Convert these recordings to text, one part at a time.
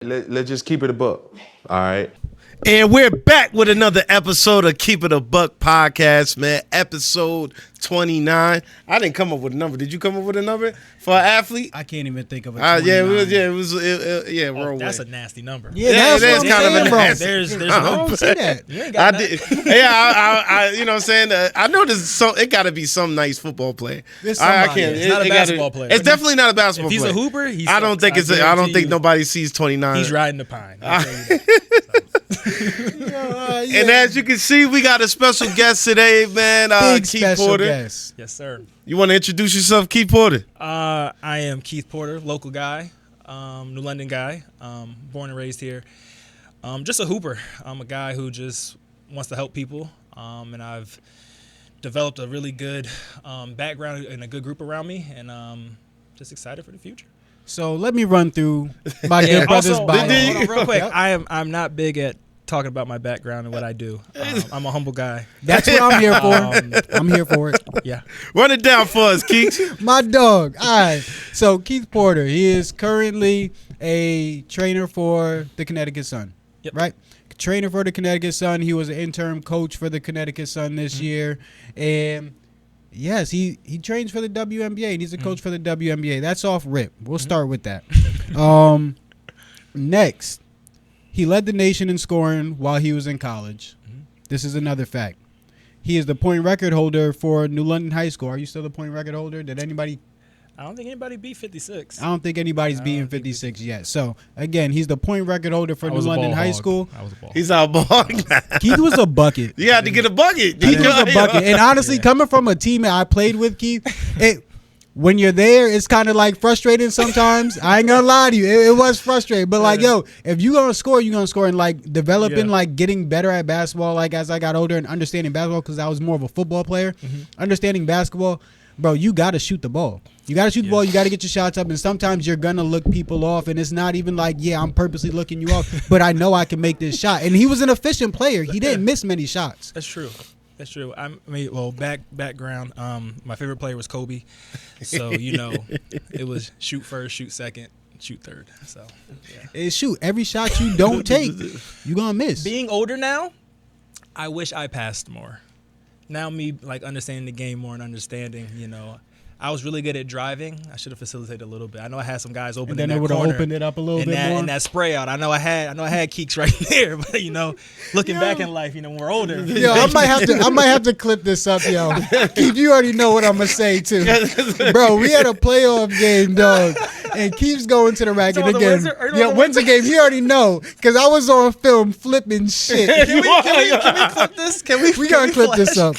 Let's just keep it a buck. All right. And we're back with another episode of Keep It a Buck podcast, man. Episode 29. I didn't come up with a number. Did you come up with a number for an athlete? I can't even think of a 29. That's a nasty number. Yeah, that's kind of a nasty. There's no say that. You ain't got I you know what I'm saying? I know it got to be some nice football player. I can't. It's not a basketball player. It's definitely not a basketball player. If he's a hooper, I don't think nobody sees 29. He's riding the pine. And as you can see, we got a special guest today, man. Keith Porter. Guest. Yes, sir. You want to introduce yourself, Keith Porter? I am Keith Porter, local guy, New London guy, born and raised here. Just a hooper. I'm a guy who just wants to help people, and I've developed a really good background and a good group around me, and just excited for the future. So let me run through my good brother's bio. Hold on, real quick. I'm not big at talking about my background and what I do. I'm a humble guy. That's what I'm here for. I'm here for it. Yeah. Run it down for us, Keith. My dog. All right. So Keith Porter, he is currently a trainer for the Connecticut Sun. Yep. Right? Trainer for the Connecticut Sun. He was an interim coach for the Connecticut Sun this year. And yes, he trains for the WNBA, and he's a coach for the WNBA. That's off rip. We'll start with that. Next, he led the nation in scoring while he was in college. This is another fact. He is the point record holder for New London High School. Are you still the point record holder? I don't think anybody beat 56. I don't think anybody's beating 56 yet. So, again, he's the point record holder for New London High School. I was a ball. He's our ball. Keith was a bucket. You had to get a bucket. Keith was a bucket. And honestly, coming from a team that I played with, Keith, when you're there, it's kind of like frustrating sometimes. I ain't gonna lie to you. It was frustrating. But like, yo, if you're gonna score, you're gonna score. And like developing, like getting better at basketball, like as I got older and understanding basketball, because I was more of a football player, understanding basketball, bro, you gotta shoot the ball. You gotta shoot the ball. You gotta get your shots up. And sometimes you're gonna look people off. And it's not even like, yeah, I'm purposely looking you off, but I know I can make this shot. And he was an efficient player. He didn't miss many shots. That's true. That's true. Background. My favorite player was Kobe, so it was shoot first, shoot second, shoot third. So, yeah. Shoot every shot you don't take, you gonna miss. Being older now, I wish I passed more. Now me like understanding the game more and understanding, I was really good at driving. I should have facilitated a little bit. I know I had some guys open and then in that they would have corner. opened it up a little bit more. And that spray out. I know I had Keeks right there, but looking back in life, when we're older. Yo, I might have to clip this up, yo. Keith, you already know what I'm gonna say too. Bro, we had a playoff game, dog. And Keith's going to the rack and again. Wins a game. He already know. Cause I was on film flipping shit. Can we clip this? We gotta clip this up.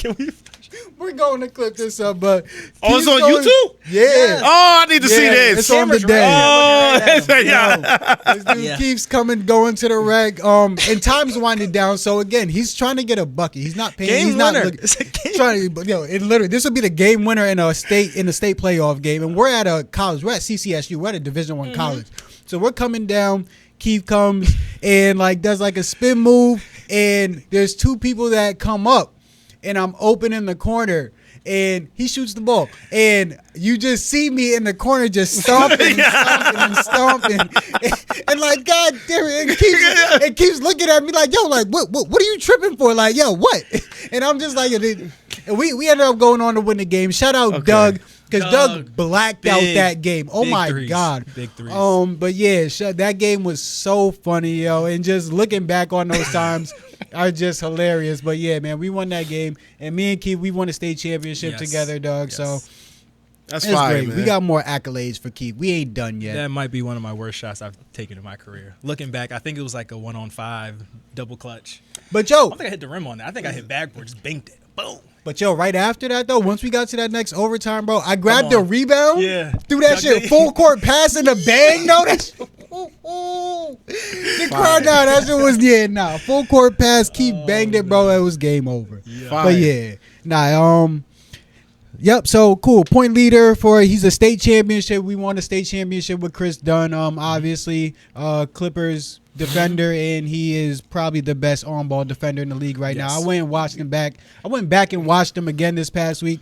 We're going to clip this up, but it's on YouTube? Yeah. Oh, I need to see this. It's on the day. This dude keeps going to the rack. And time's winding down. So again, he's trying to get a bucket. He's not paying. He's winner. Not trying to. This would be the game winner in the state playoff game, and we're at a college. We're at CCSU. We're at a Division I college. So we're coming down. Keith comes and does a spin move, and there's two people that come up. And I'm open in the corner, and he shoots the ball. And you just see me in the corner just stomping and stomping. And God damn it, it keeps looking at me like, yo, what are you tripping for? Like, yo, what? And I'm just like, and we ended up going on to win the game. Shout out Doug. Because Doug blacked out that game. Oh, my God. Big threes. But yeah, that game was so funny, yo. And just looking back on those times are just hilarious. But yeah, man, we won that game. And me and Keith, we won a state championship together, dog. Yes. So that's fine, great. man. We got more accolades for Keith. We ain't done yet. That might be one of my worst shots I've taken in my career. Looking back, I think it was like a 1-on-5 double clutch. But yo, I don't think I hit the rim on that. I think I hit backboard, just banked it. Boom. But yo, right after that though, once we got to that next overtime, bro, I grabbed the rebound, threw that shit full court pass in the bang, though. The crowd now, that shit was full court pass, Keith banged it, bro. It was game over. But yep. So cool. Point leader he's a state championship. We won a state championship with Chris Dunn. Obviously, Clippers defender, and he is probably the best on-ball defender in the league right now. I went and watched him back. I went back and watched him again this past week.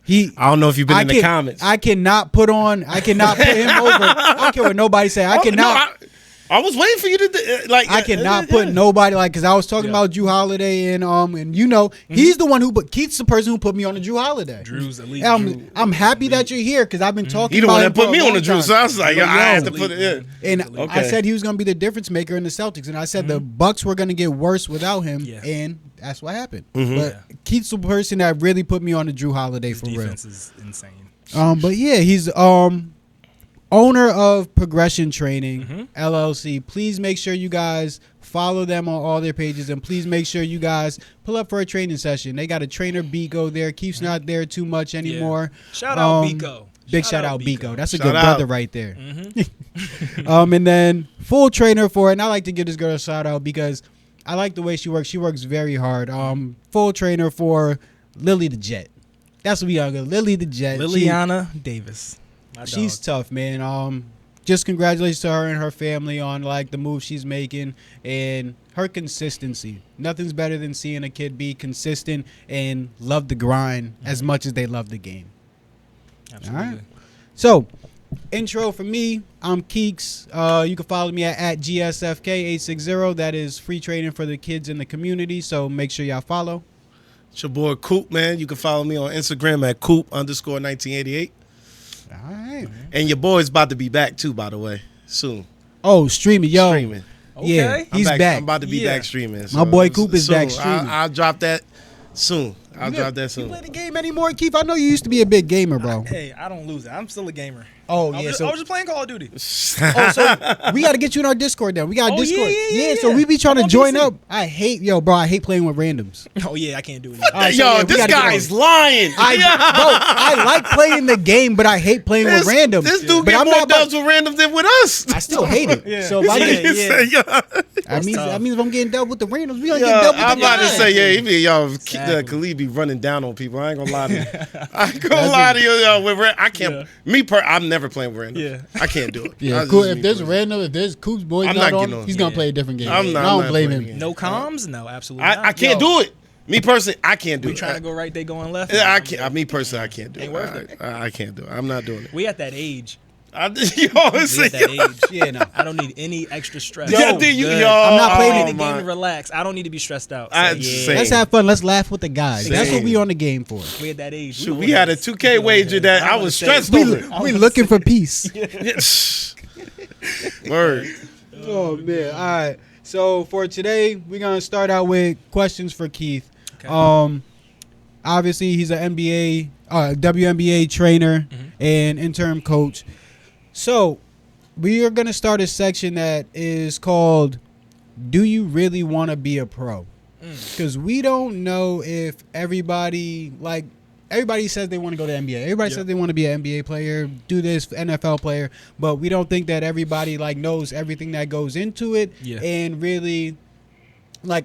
I don't know if you've been in the comments. I cannot put him over. I don't care what nobody say. I cannot. I was waiting for you to like. I cannot put nobody like, because I was talking about Drew Holiday and you know he's the one who put Keith's the person who put me on the Drew Holiday. Drew's elite. I'm happy that you're here because I've been talking. He the about one him that put for a me on long the Drew, time. so I was like, I had to put it in. And I said he was going to be the difference maker in the Celtics, and I said the Bucks were going to get worse without him, and that's what happened. But Keith's the person that really put me on the Drew Holiday for real. Defense is insane. But yeah, he's owner of Progression Training LLC. Please make sure you guys follow them on all their pages, and please make sure you guys pull up for a training session. They got a trainer Biko there. Keith's not there too much anymore. Shout out Biko. Big shout out Biko. That's a Shout good out. brother right there. And then full trainer for, and I like to give this girl a shout out because I like the way she works. She works very hard. Full trainer for Lily the Jet. That's what we are. Lily the Jet. Liliana Davis. She's tough, man. Just congratulations to her and her family on like the move she's making and her consistency. Nothing's better than seeing a kid be consistent and love the grind as much as they love the game. Absolutely. All right. So, intro for me, I'm Keeks. You can follow me at GSFK860. That is free training for the kids in the community. So make sure y'all follow. It's your boy Coop, man. You can follow me on Instagram at Coop_1988. All right. And your boy's about to be back too, by the way, soon. Oh, streaming, yo. Streaming. Yeah, Okay. he's I'm back. I'm about to be back streaming. My boy Coop is soon. back streaming. I'll drop that soon. I'll drop that You soon. play the game anymore, Keith? I know you used to be a big gamer, bro. Hey, I don't lose it. I'm still a gamer. Oh, I yeah. was just playing Call of Duty. So we got to get you in our Discord then. We got a Oh, Discord. yeah. So we be trying I'm to on join PC. up. I hate playing with randoms. Oh yeah, I can't do it. All right, so, Yo, yeah, we this gotta get guy's on. lying. I like playing the game, but I hate playing with randoms. This dude but get I'm more not dubs with randoms than with us. I still hate it. Yeah. So if I Yeah, get, yeah. that means if I'm getting dealt with the randoms, we gonna Yo, get dealt with I'm the about to guys. say, yeah, he be, yo, Exactly. Khalid be running down on people. I ain't gonna lie to you. I ain't gonna lie to you. Yo, I can't. I'm never playing with randoms. Yeah. I can't do it. Yeah, That's cool. just If me there's personally. random, if there's Coop's boys I'm not not on, getting on. he's gonna Yeah. play a different game. I'm not- I I'm don't not blame playing him. the game. No comms? No, absolutely not. I can't do it. Me personally, I can't do We it. trying to go right, they going left. Yeah, I can't. Me personally, I can't do Ain't it. worth it. I can't do it. I'm not doing it. We at that age. Yo, We at that age. Yeah, no. I don't need any extra stress. Yeah, I'm dude, you, good. yo, I'm not playing Playing it. the game my- to relax. I don't need to be stressed out. So, I- yeah, same. Let's have fun. Let's laugh with the guys. That's what Same. we on the game for. we at that age. Shoot, we had a 2K wager that I was stressed We over. we looking for peace. Word. Oh man! All right. So for today, we're gonna start out with questions for Keith. Okay. Obviously he's an NBA, WNBA trainer and interim coach. So we are gonna start a section that is called "Do you really want to be a pro?" Because we don't know if everybody says they want to go to NBA. Everybody says they want to be an NBA player, do this NFL player, but we don't think that everybody knows everything that goes into it and really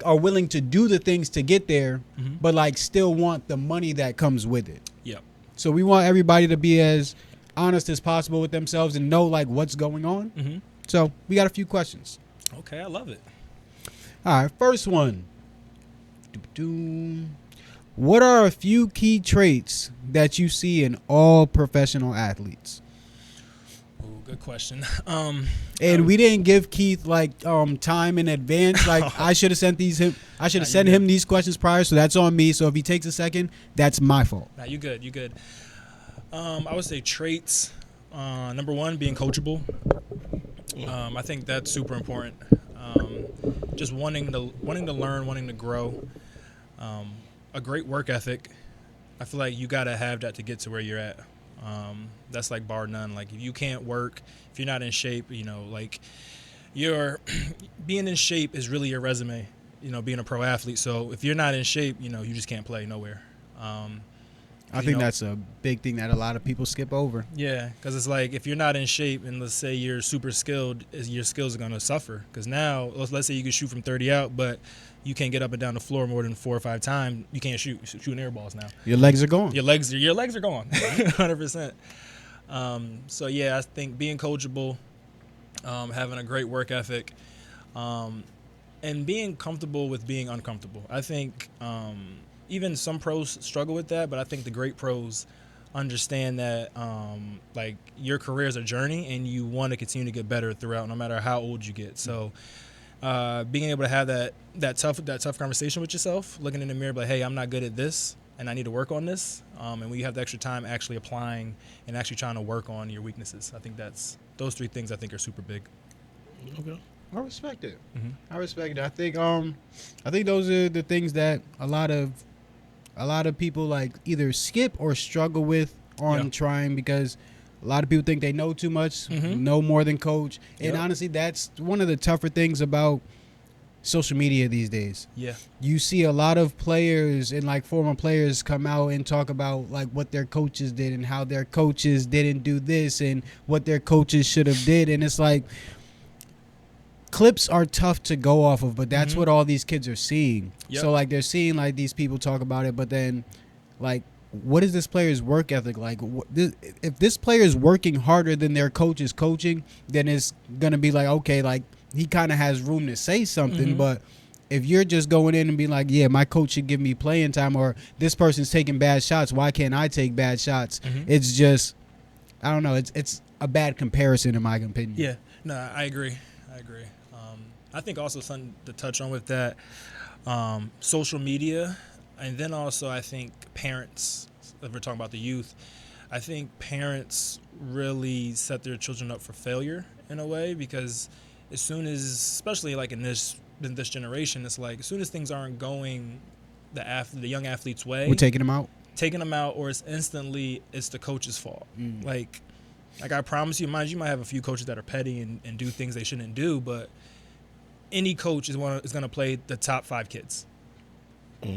are willing to do the things to get there, but still want the money that comes with it. Yep. So we want everybody to be as honest as possible with themselves and know what's going on. So we got a few questions. Okay, I love it. All right, first one. What are a few key traits that you see in all professional athletes? Ooh, good question. And we didn't give Keith time in advance. I should have sent him these questions prior, so that's on me. So if he takes a second, that's my fault. Nah, you good. You good. I would say traits. Number one, being coachable. I think that's super important. Just wanting to learn, wanting to grow. A great work ethic. I feel like you gotta have that to get to where you're at. That's bar none. If you can't work, if you're not in shape, you're being in shape is really your resume. Being a pro athlete. So if you're not in shape, you just can't play nowhere. I think that's a big thing that a lot of people skip over. Yeah, because it's if you're not in shape and let's say you're super skilled, your skills are going to suffer. Because now, let's say you can shoot from 30 out, but you can't get up and down the floor more than 4 or 5 times. You can't shooting air balls now. Your legs are gone. Your legs are gone, 100%. So yeah, I think being coachable, having a great work ethic, and being comfortable with being uncomfortable. I think even some pros struggle with that, but I think the great pros understand that like your career is a journey and you want to continue to get better throughout, no matter how old you get. So being able to have that tough conversation with yourself, looking in the mirror, like, hey, I'm not good at this and I need to work on this. And when you have the extra time actually applying and actually trying to work on your weaknesses, I think those 3 things I think are super big. Okay. I respect it. Mm-hmm. I respect it. I think those are the things that a lot of people like either skip or struggle with on trying, because a lot of people think they know too much, know more than coach. And honestly, that's one of the tougher things about social media these days. Yeah. You see a lot of players and like former players come out and talk about like what their coaches did and how their coaches didn't do this and what their coaches should have did. And it's like, clips are tough to go off of, but that's what all these kids are seeing. Yep. So like they're seeing like these people talk about it, but then like, what is this player's work ethic like? If this player is working harder than their coach is coaching, then it's gonna be like, okay, like he kind of has room to say something. But if you're just going in and being like, yeah, my coach should give me playing time, or this person's taking bad shots, why can't I take bad shots? It's just, I don't know. It's a bad comparison in my opinion. Yeah. No, I agree. I think also something to touch on with that, social media, and then also I think parents, if we're talking about the youth, I think parents really set their children up for failure in a way, because as soon as, especially like in this generation, it's like as soon as things aren't going the young athlete's way, We're taking them out. or it's the coach's fault. Like I promise you, mind you might have a few coaches that are petty and do things they shouldn't do, but any coach is going to play the top 5 kids.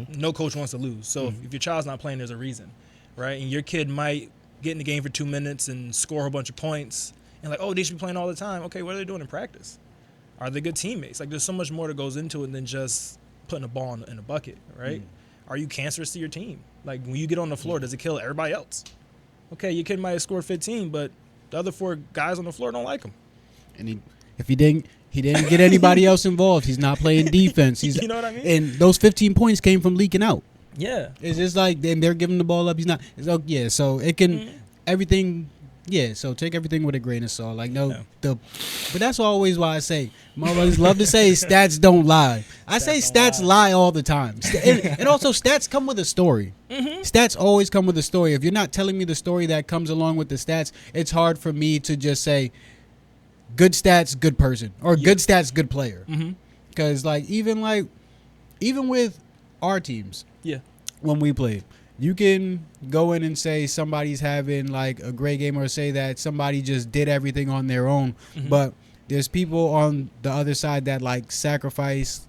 No coach wants to lose. So if your child's not playing, there's a reason, right? And your kid might get in the game for 2 minutes and score a whole bunch of points, and like, oh, they should be playing all the time. Okay, what are they doing in practice? Are they good teammates? Like, there's so much more that goes into it than just putting a ball in a bucket, right? Are you cancerous to your team? Like, when you get on the floor, does it kill everybody else? Okay, your kid might have scored 15, but the other 4 guys on the floor don't like him. And if he didn't get anybody else involved, he's not playing defense. You know what I mean? And those 15 points came from leaking out. Yeah. It's just like then they're giving the ball up. He's not. So it can everything. Yeah. So take everything with a grain of salt. Like but that's always why I say motherfuckers love to say stats don't lie. I say stats lie all the time. And also stats come with a story. Stats always come with a story. If you're not telling me the story that comes along with the stats, it's hard for me to just say good stats, good person, or good stats, good player. Because even with our teams, when we play, you can go in and say somebody's having like a great game, or say that somebody just did everything on their own. But there's people on the other side that like sacrifice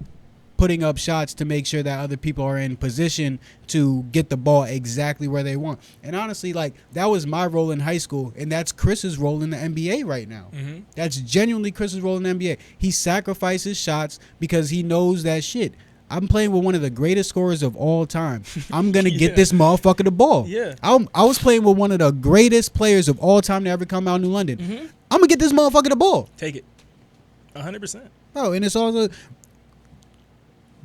putting up shots to make sure that other people are in position to get the ball exactly where they want. And honestly, like that was my role in high school, and that's Chris's role in the NBA right now. That's genuinely Chris's role in the NBA. He sacrifices shots because he knows that shit, I'm playing with one of the greatest scorers of all time. I'm going to get this motherfucker the ball. Yeah. I was playing with one of the greatest players of all time to ever come out of New London. I'm going to get this motherfucker the ball. Take it. 100%. Oh, and it's also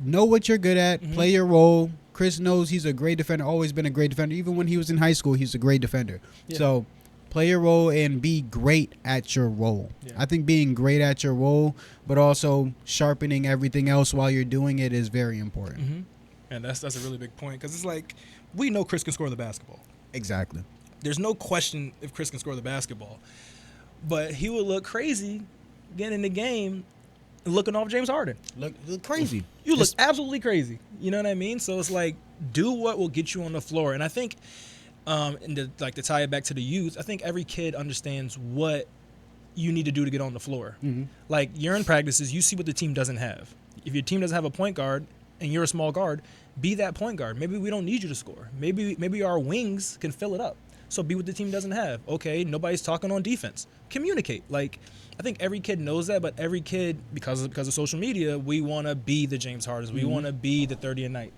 know what you're good at, play your role. Chris knows he's a great defender, always been a great defender. Even when he was in high school, he's a great defender. Yeah. So play your role and be great at your role. Yeah. I think being great at your role, but also sharpening everything else while you're doing it is very important. And that's a really big point, because it's like we know Chris can score the basketball. Exactly. There's no question if Chris can score the basketball. But he would look crazy getting in the game looking off James Harden. Look crazy. You look absolutely crazy. You know what I mean? So it's like, do what will get you on the floor. And I think, to tie it back to the youth, I think every kid understands what you need to do to get on the floor. Like, you're in practices, you see what the team doesn't have. If your team doesn't have a point guard and you're a small guard, be that point guard. Maybe we don't need you to score. Maybe our wings can fill it up. So be what the team doesn't have. Okay, nobody's talking on defense. Communicate. Like, I think every kid knows that, but every kid, because of social media, we want to be the James Hardens. We want to be the 30 a night.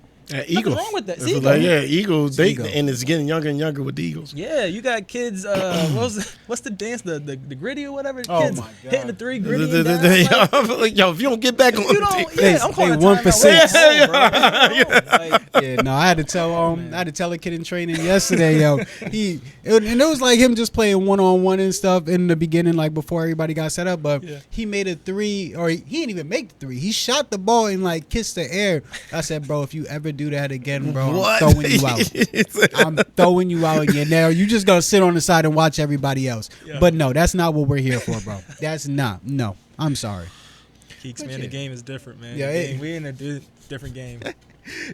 Eagles. wrong with that. It's See, like, yeah, Eagles. They Eagle. and it's getting younger and younger with the Eagles. yeah, you got kids. What's the dance? The gritty or whatever. Oh, Kids my God. hitting the three gritty. And down, like, Yo, if you don't get back on you the don't. team, Yeah, I'm calling they a 1 for timeout. 6. Like, Yeah, no, I had to tell a kid in training yesterday, yo. And it was like him just playing 1-on-1 and stuff in the beginning, like before everybody got set up. But Yeah. he made a 3, or he didn't even make the 3. He shot the ball and like kissed the air. I said, bro, if you ever do that again, bro, What? I'm throwing you out. I'm throwing you out again. Now you just gonna sit on the side and watch everybody else. Yeah. But no, that's not what we're here for, bro. That's not. No, I'm sorry. Keeks, man, the game is different, man. Yeah, The game, we in a different game.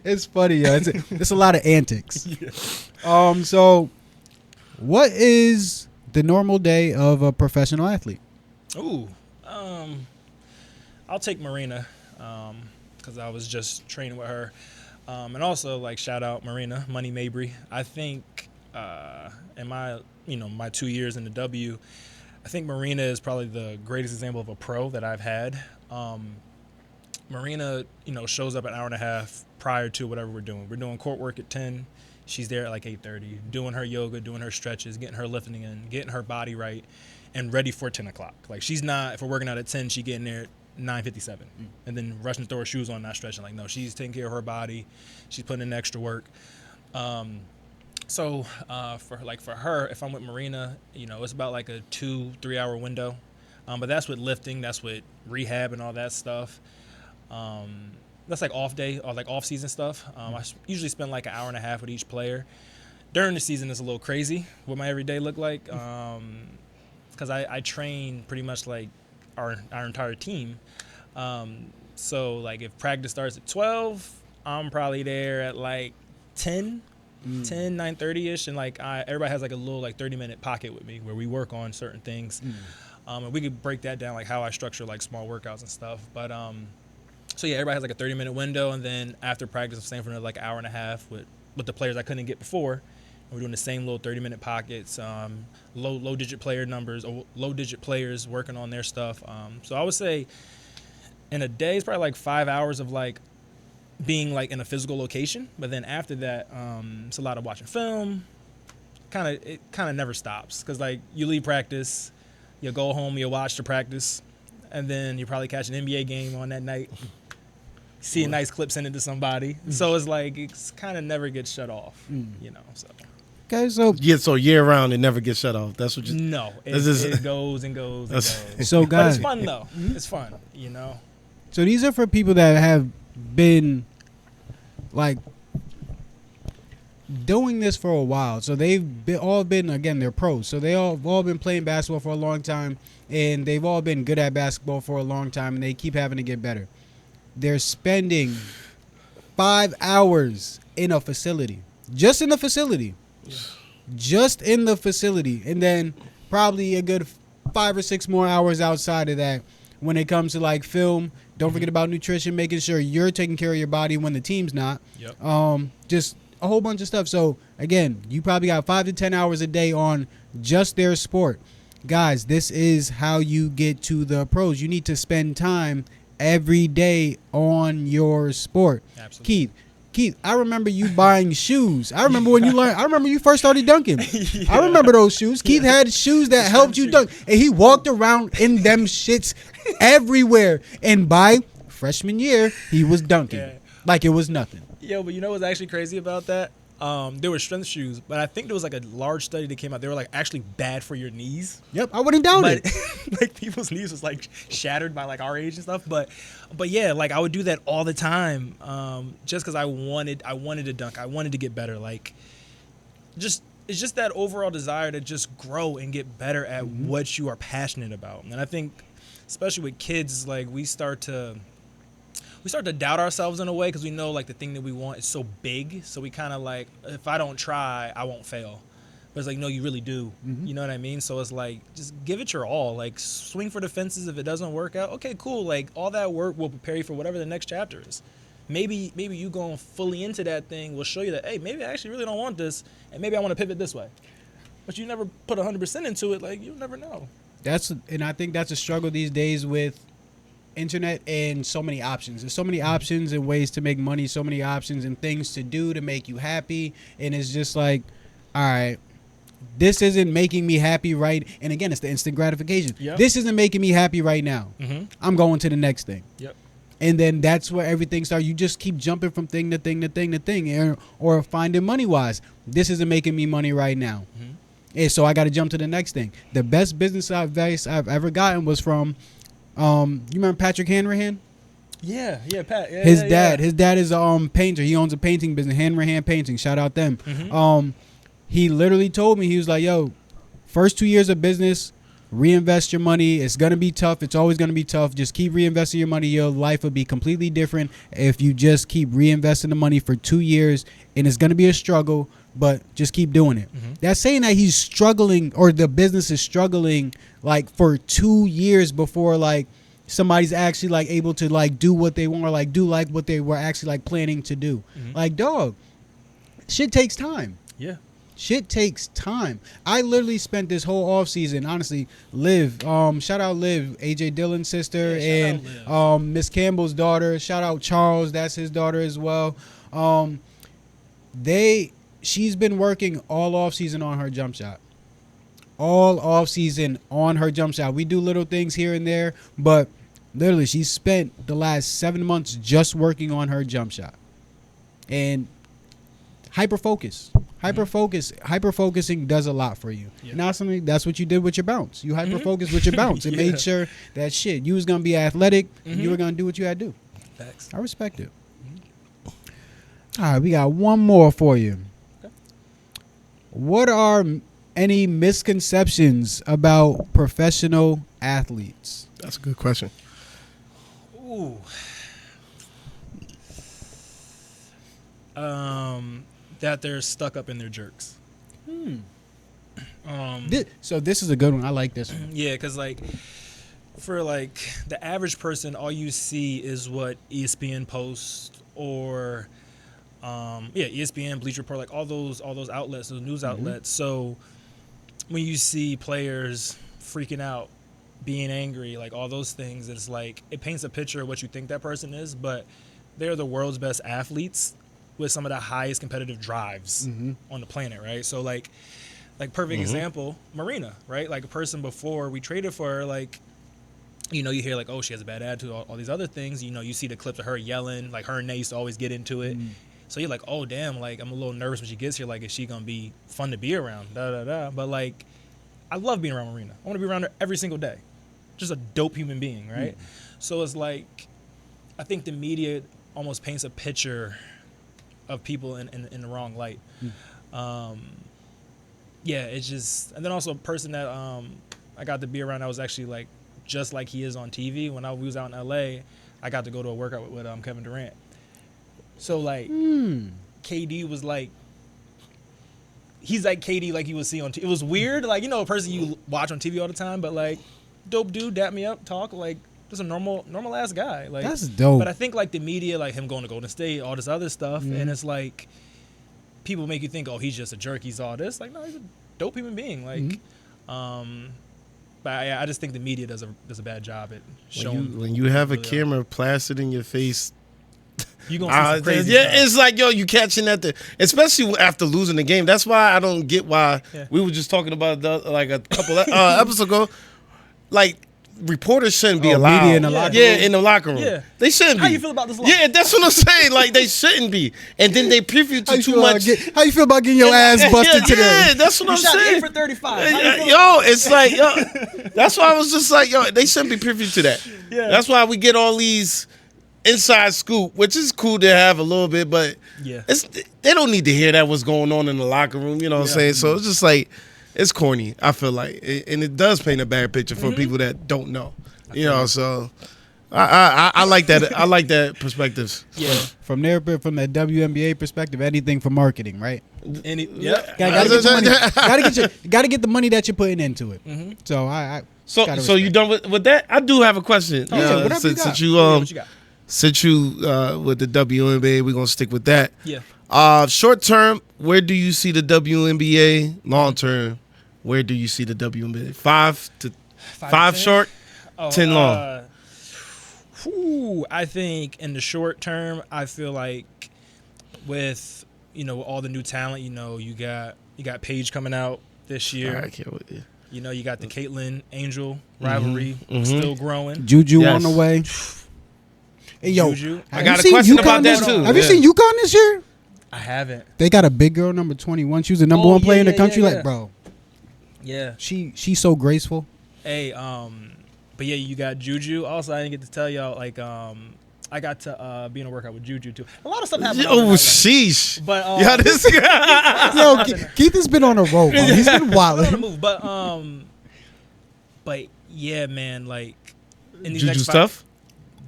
It's funny, yo. It's a lot of antics. So what is the normal day of a professional athlete? Ooh, I'll take Marina, because I was just training with her, and also like shout out Marina, Money Mabrey. I think in my 2 years in the W, I think Marina is probably the greatest example of a pro that I've had. Marina, shows up an hour and a half prior to whatever we're doing. We're doing court work at 10. She's there at like 8:30, doing her yoga, doing her stretches, getting her lifting in, getting her body right, and ready for 10 o'clock. Like she's not, if we're working out at 10, she getting there at 9:57, and then rushing to throw her shoes on, not stretching. Like no, she's taking care of her body. She's putting in extra work. So for her, if I'm with Marina, it's about like a 2-3 hour window. But that's with lifting, that's with rehab and all that stuff. That's like off day or like off season stuff. I usually spend like an hour and a half with each player. During the season, it's a little crazy what my everyday look like, because I train pretty much like our entire team. So like if practice starts at 12, I'm probably there at like 10, 9:30ish, and like everybody has like a little like 30-minute pocket with me where we work on certain things. And we could break that down, like how I structure like small workouts and stuff. But so yeah, everybody has like a 30-minute window, and then after practice, I'm staying for another like hour and a half with the players I couldn't get before. And we're doing the same little 30-minute pockets, low digit player numbers, or low digit players working on their stuff. So I would say in a day, it's probably like 5 hours of like being like in a physical location. But then after that, it's a lot of watching film. It kind of never stops, because like you leave practice, you go home, you watch the practice, and then you probably catch an NBA game on that night. See a nice clip, send it to somebody. So it's like it's kind of never gets shut off, So Okay, so yeah, so year round it never gets shut off. That's what you. no, it goes and goes and goes. So But guys, it's fun though. It's fun, so these are for people that have been like doing this for a while. So they've all been, again, they're pros. So they all been playing basketball for a long time, and they've all been good at basketball for a long time, and they keep having to get better. They're spending 5 hours in a facility, just in the facility, and then probably a good 5 or 6 more hours outside of that. When it comes to like film, don't forget about nutrition, making sure you're taking care of your body when the team's not. Yep. Just a whole bunch of stuff. So again, you probably got 5 to 10 hours a day on just their sport. Guys, this is how you get to the pros. You need to spend time every day on your sport. Absolutely. Keith, I remember you buying shoes. I remember when you learned. I remember you first started dunking. I remember those shoes. Keith had shoes that helped you dunk, and he walked around in them shits everywhere. And by freshman year, he was dunking like it was nothing. Yeah, but you know what's actually crazy about that? There were strength shoes, but I think there was like a large study that came out. They were like actually bad for your knees. Yep, I wouldn't doubt it. Like people's knees was like shattered by like our age and stuff. But yeah, like I would do that all the time, just because I wanted to dunk. I wanted to get better. Like, it's just that overall desire to just grow and get better at what you are passionate about. And I think, especially with kids, like we start to doubt ourselves in a way, because we know like the thing that we want is so big. So we kind of like, if I don't try, I won't fail. But it's like, no, you really do. You know what I mean? So it's like, just give it your all. Like swing for the fences. If it doesn't work out, okay, cool. Like all that work will prepare you for whatever the next chapter is. Maybe you going fully into that thing will show you that, hey, maybe I actually really don't want this, and maybe I want to pivot this way. But you never put 100% into it. Like you'll never know. And I think that's a struggle these days with internet and so many options. There's so many options and ways to make money, so many options and things to do to make you happy. And it's just like, all right, this isn't making me happy right. And again, it's the instant gratification. Yep. This isn't making me happy right now. I'm going to the next thing. Yep. And then that's where everything starts. You just keep jumping from thing to thing to thing to thing, or finding money wise. This isn't making me money right now. And so I got to jump to the next thing. The best business advice I've ever gotten was from, you remember Patrick Hanrahan? Yeah, Pat. Yeah, His yeah, dad is a painter. He owns a painting business, Hanrahan Painting. Shout out them. He literally told me, he was like, yo, first 2 years of business, reinvest your money. It's going to be tough. It's always going to be tough. Just keep reinvesting your money. Your life will be completely different if you just keep reinvesting the money for 2 years. And it's going to be a struggle, but just keep doing it. That's saying that he's struggling, or the business is struggling, like for 2 years before like somebody's actually like able to like do what they want, or like do like what they were actually like planning to do. Like, dog, shit takes time. Yeah. Shit takes time. I literally spent this whole off season, honestly, Liv, shout out Liv, AJ Dillon's sister, Yeah, and Miss Campbell's daughter. Shout out Charles, that's his daughter as well. She's been working all off season on her jump shot. All off season on her jump shot. We do little things here and there, but literally she spent the last 7 months just working on her jump shot. And hyper-focusing does a lot for you. Yeah. Now something, that's what you did with your bounce. You hyper-focused with your bounce and made sure that shit, you was going to be athletic and you were going to do what you had to do. Facts. I respect it. All right, we got one more for you. Okay. What are any misconceptions about professional athletes? That's a good question. Ooh. That they're stuck up in their jerks. So this is a good one. I like this one. Yeah, because like for like the average person, all you see is what ESPN posts or ESPN, Bleacher Report, like all those outlets, those news outlets. So when you see players freaking out, being angry, like all those things, it's like it paints a picture of what you think that person is, but they're the world's best athletes with some of the highest competitive drives on the planet, right? So like perfect example, Marina, right? Like a person before we traded for her, like, you know, you hear like, oh, she has a bad attitude, all these other things. You know, you see the clips of her yelling, like her and Nate used to always get into it. So you're like, oh, damn, like I'm a little nervous when she gets here. Like, is she going to be fun to be around? But like, I love being around Marina. I want to be around her every single day. Just a dope human being, right? So it's like, I think the media almost paints a picture of people in the wrong light. It's just, and then also a person that I got to be around that was actually like just like he is on TV. When we was out in LA, I got to go to a workout with Kevin Durant. So like KD was like, he's like KD like you would see on TV. It was weird, like, you know, a person you watch on TV all the time, but like dope dude, dap me up, talk like just a normal ass guy. Like, that's dope. But I think like the media, like him going to Golden State, all this other stuff, and it's like people make you think, oh, he's just a jerk, he's all this. Like, no, he's a dope human being. Like, but I just think the media does a bad job at showing. When you have a camera plastered in your face, you gonna see some crazy yeah, stuff. it's like, yo, you catching that, especially after losing the game. That's why I don't get why we were just talking about like a couple episodes ago. Like, reporters shouldn't be allowed. Media in the locker room. In the locker room. Yeah. They shouldn't be. How you feel about this law? Yeah, that's what I'm saying. Like, they shouldn't be. And then they preview to too much. How you feel about getting your ass busted today? Yeah, that's what I'm shot saying. 8 for 35. It's like, that's why I was just like, they shouldn't be privy to that. Yeah. That's why we get all these inside scoop, which is cool to have a little bit, but they don't need to hear that what's going on in the locker room, you know what I'm saying? So it's just like, it's corny, I feel like. And it does paint a bad picture for people that don't know. You know, so I like that. I like that perspective. Yeah. From that WNBA perspective, anything for marketing, right? Gotta get the money that you're putting into it. So So you done with that? I do have a question. Whatever you got. What you got? Since you with the WNBA, we're gonna stick with that. Yeah. Short term, where do you see the WNBA? Long term, where do you see the WNBA? 5 to 10? short, 10 long. I think in the short term, I feel like with all the new talent, you got Paige coming out this year. I can't wait. You got the Caitlyn Angel rivalry still growing. Juju on the way. Hey, yo, Juju. I got a question about that too. Have you seen UConn this year? I haven't. They got a big girl, number 21. She was the number one player in the country. Like, bro, yeah, she's so graceful. Hey, but yeah, you got Juju. Also, I didn't get to tell y'all, like, I got to be in a workout with Juju too. A lot of stuff happened. Oh, sheesh! But this yo, Keith has been on a roll. Bro. He's been wild. But yeah, man, like in these Juju's next tough.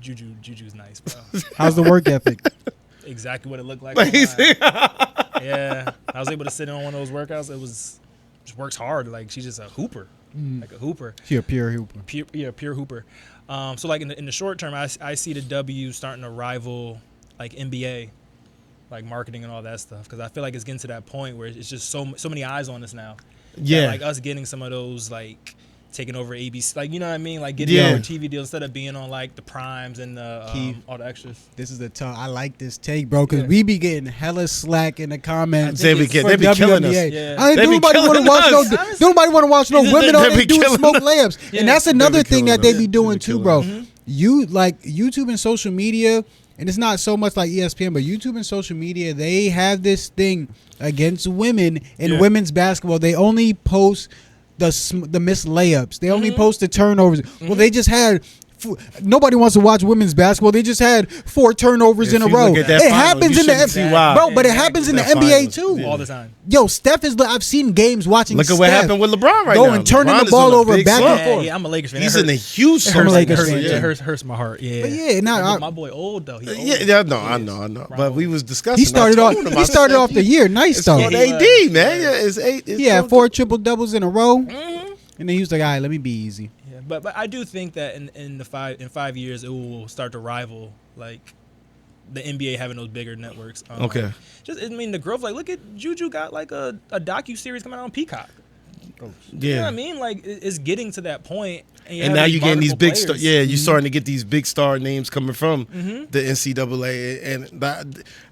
Juju's nice, bro. How's the work ethic? Exactly what it looked like. Amazing. Yeah, I was able to sit in on one of those workouts. It was just works hard. Like she's just a hooper, like a hooper. She a pure hooper. Pure hooper. So like in the short term, I see the W starting to rival like NBA, like marketing and all that stuff. Because I feel like it's getting to that point where it's just so many eyes on us now. Yeah, that, like us getting some of those like taking over ABC, like you know what I mean, like getting over TV deals instead of being on like the primes and the all the extras. This is I like this take, bro, because we be getting hella slack in the comments. They be killing us. Yeah. Nobody want to watch no women on there doing smoke layups, and that's another thing that they be doing too, bro. You like YouTube and social media. And it's not so much like ESPN, but YouTube and social media, they have this thing against women in women's basketball. They only post the missed layups. They only post the turnovers. Well, they just had nobody wants to watch women's basketball. They just had 4 turnovers in a row. It happens in the NBA, bro, but it happens in the NBA too all the time. Yo, Steph is. I've seen games watching. Look at what happened with LeBron right now. Going turning the ball over back and forth. Yeah, I'm a Lakers fan. He's in a huge. It hurts my heart. Yeah, but yeah. Now my boy old though. Yeah, I know. But we was discussing. He started off the year nice though. AD, man. It's 8. He had 4 triple doubles in a row, and then he was like, "All right, let me be easy." Yeah, but I do think that in 5 years it will start to rival like the NBA having those bigger networks. Okay. The growth. Like, look at Juju got like a docu-series coming out on Peacock. Yeah. You know what I mean? Like, it's getting to that point. And now you're getting these big stars. Yeah, you're starting to get these big star names coming from the NCAA. And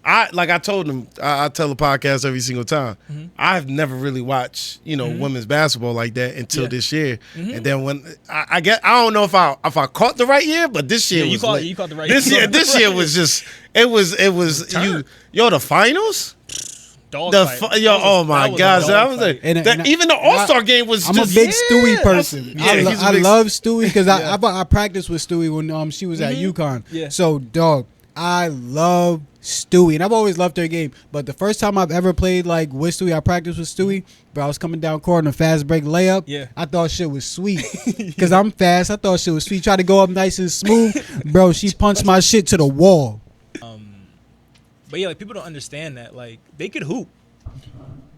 I told them, I tell the podcast every single time. I've never really watched, women's basketball like that until this year. And then when I don't know if I caught the right year, but this year was you caught the right year. This year was just the finals. Oh my gosh! Even the All-Star game was. I'm a big Stewie person. I love Stewie because I practiced with Stewie when she was at UConn. Yeah. So dog, I love Stewie, and I've always loved her game. But the first time I've ever played like with Stewie, I practiced with Stewie. But I was coming down court on a fast break layup. Yeah. I thought shit was sweet because I'm fast. I thought shit was sweet. Tried to go up nice and smooth, bro. She punched my shit to the wall. But yeah, like people don't understand that. Like they could hoop.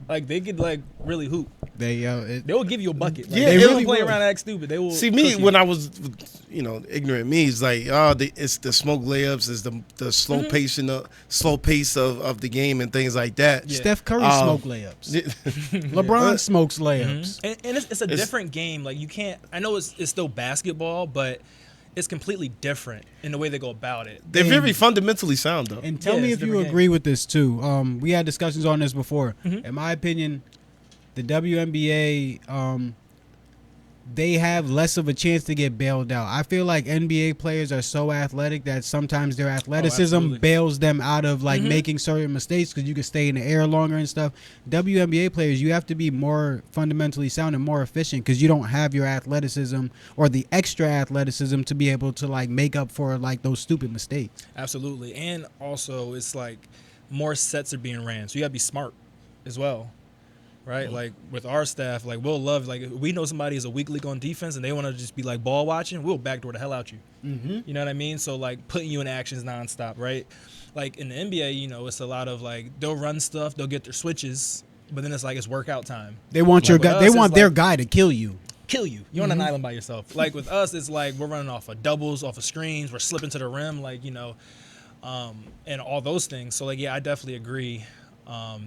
Like they could like really hoop. They will give you a bucket. Like, they really play around and act stupid. They will see me when I was, ignorant. Me, it's like it's the smoke layups, it's the slow pace of the game and things like that. Yeah. Steph Curry smoke layups. LeBron smokes layups. And it's a different game. Like you can't. I know it's still basketball, but it's completely different in the way they go about it. They're very fundamentally sound, though. And tell me if you agree with this, too. We had discussions on this before. In my opinion, the WNBA, they have less of a chance to get bailed out. I feel like NBA players are so athletic that sometimes their athleticism bails them out of like making certain mistakes because you can stay in the air longer and stuff. WNBA players, you have to be more fundamentally sound and more efficient because you don't have your athleticism or the extra athleticism to be able to like make up for like those stupid mistakes. Absolutely. And also it's like more sets are being ran. So you got to be smart as well. Right, like with our staff, like we'll love like if we know somebody is a weak league on defense and they want to just be like ball watching, we'll backdoor the hell out you. You know what I mean? So like putting you in actions nonstop, right? Like in the NBA, it's a lot of like they'll run stuff, they'll get their switches, but then it's like it's workout time. They want your guy. They want their guy to kill you. You're on an island by yourself. Like with us, it's like we're running off of doubles, off of screens, we're slipping to the rim, like and all those things. So like I definitely agree.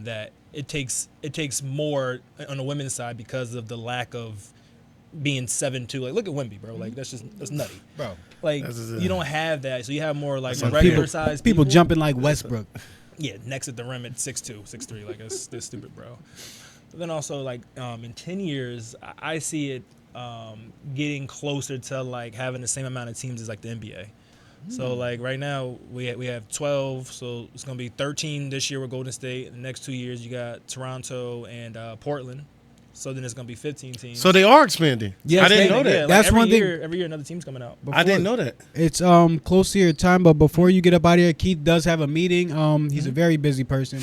That it takes more on the women's side because of the lack of being 7'2". Like, look at Wemby, bro. Like, that's nutty, bro. Like, you don't have that, so you have more like regular People, size people jumping like Westbrook. Yeah, next at the rim at 6'2", 6'3". Like, that's stupid, bro. But then also, like, in 10 years, I see it getting closer to like having the same amount of teams as like the NBA. So like right now we have 12, so it's gonna be 13 this year with Golden State. The next 2 years you got Toronto and Portland. So then it's gonna be 15 teams. So they are expanding. Yeah, I didn't know that. Yeah, like That's every one thing. year, every year another team's coming out. I didn't know that. It's close to your time, but before you get up out of here, Keith does have a meeting. He's a very busy person.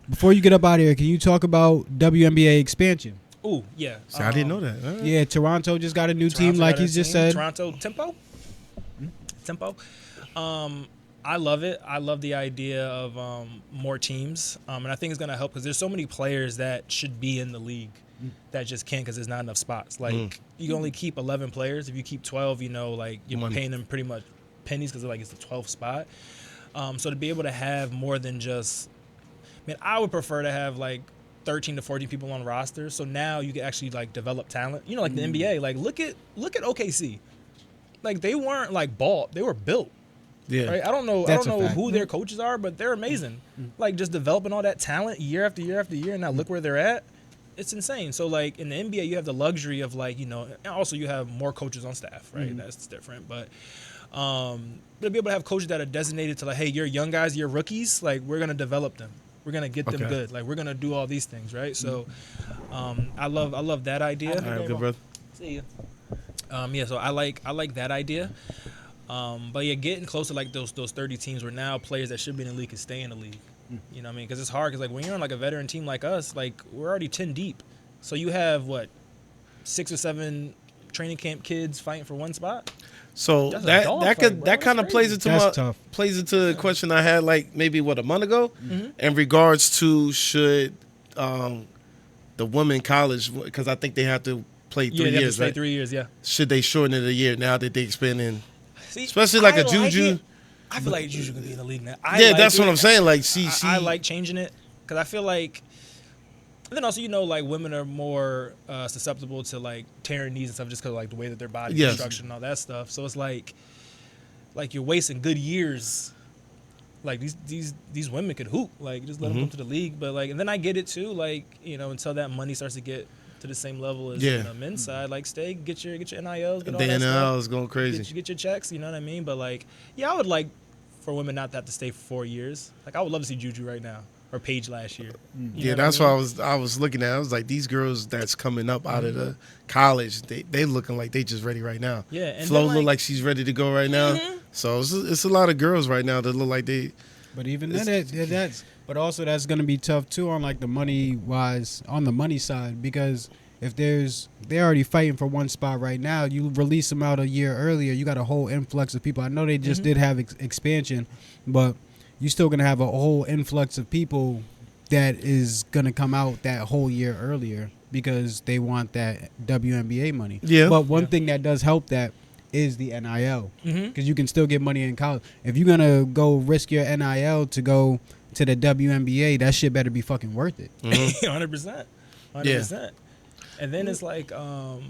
Before you get up out of here, can you talk about WNBA expansion? Ooh, yeah. See, I didn't know that. Yeah, Toronto just got a new Toronto team, like got a he's just team. said. Toronto Tempo. I love it. I love the idea of more teams, and I think it's gonna help because there's so many players that should be in the league that just can't because there's not enough spots. Like you can only keep 11 players. If you keep 12, you know, like you're paying them pretty much pennies because like it's the 12th spot. So to be able to have more than just, I would prefer to have like 13 to 14 people on rosters. So now you can actually like develop talent. You know, like the NBA. Like look at OKC. Like they weren't like bought, they were built. Yeah. Right? I don't know That's a fact. who their coaches are, but they're amazing. Like just developing all that talent year after year after year, and now look where they're at. It's insane. So like in the NBA, you have the luxury of like, you know, and also you have more coaches on staff, right? That's different. But to be able to have coaches that are designated to like, hey, you're young guys, you're rookies, like we're gonna develop them. We're gonna get them good. Like we're gonna do all these things, right? So I love that idea. All right, good brother. See you. Yeah, so I like that idea. But yeah, getting close to like those 30 teams where now players that should be in the league can stay in the league. You know what I mean? Because it's hard. Because like when you're on like a veteran team like us, like we're already 10 deep. So you have what 6 or 7 training camp kids fighting for one spot. So That's a that dogfight, could bro. that kind of That's plays crazy. into That's tough. the question I had like maybe a month ago in regards to should the women college, because I think they have to play 3 Yeah, they have to years, stay right? 3 years. Yeah. Should they shorten it a year now that they expanding? See, Especially like I a Juju. Like it. I feel like Juju could be in the league now. That's what I'm saying. Like I like changing it because I feel like. And then also, you know, like women are more susceptible to like tearing knees and stuff just because like the way that their body is structured and all that stuff. So it's like you're wasting good years. Like these women could hoop. Like just let them come to the league. But like, and then I get it too. Like, you know, until that money starts to get to the same level as the men's side, like stay get your NILs, get all the that NIL stuff. is going crazy. Get your checks. You know what I mean? But like, yeah, I would like for women not to have to stay for 4 years. Like I would love to see Juju right now. Or Paige last year. Yeah, that's what I was looking at. I was like, these girls that's coming up out of the college, they looking like they just ready right now. Yeah, and Flo then, look like she's ready to go right now. So it's a lot of girls right now that look like they. But even then, but also that's gonna be tough too on like the money wise, on the money side, because if they're already fighting for one spot right now, you release them out a year earlier, you got a whole influx of people. I know they just did have expansion, but you're still going to have a whole influx of people that is going to come out that whole year earlier because they want that WNBA money. Yeah. But one thing that does help that is the NIL because you can still get money in college. If you're going to go risk your NIL to go to the WNBA, that shit better be fucking worth it. 100%. 100%. And then it's like, what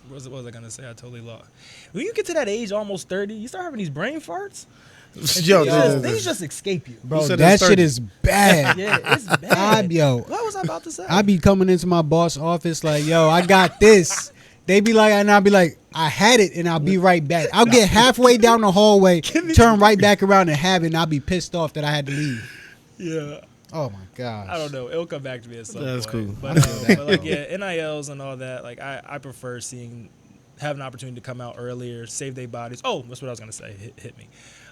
was I going to say? I totally lost. When you get to that age, almost 30, you start having these brain farts. Things just escape you. Bro, that shit is bad. Yeah, it's bad. What was I about to say? I be coming into my boss office like, yo, I got this. They be like, and I'll be like, I had it, and I'll be right back. I'll get halfway down the hallway, turn right back around and have it, and I'll be pissed off that I had to leave. Yeah. Oh, my gosh. I don't know. It'll come back to me at some point. That's cool. But like, yeah, NILs and all that, like, I prefer having an opportunity to come out earlier, save their bodies. Oh, that's what I was going to say. Hit me.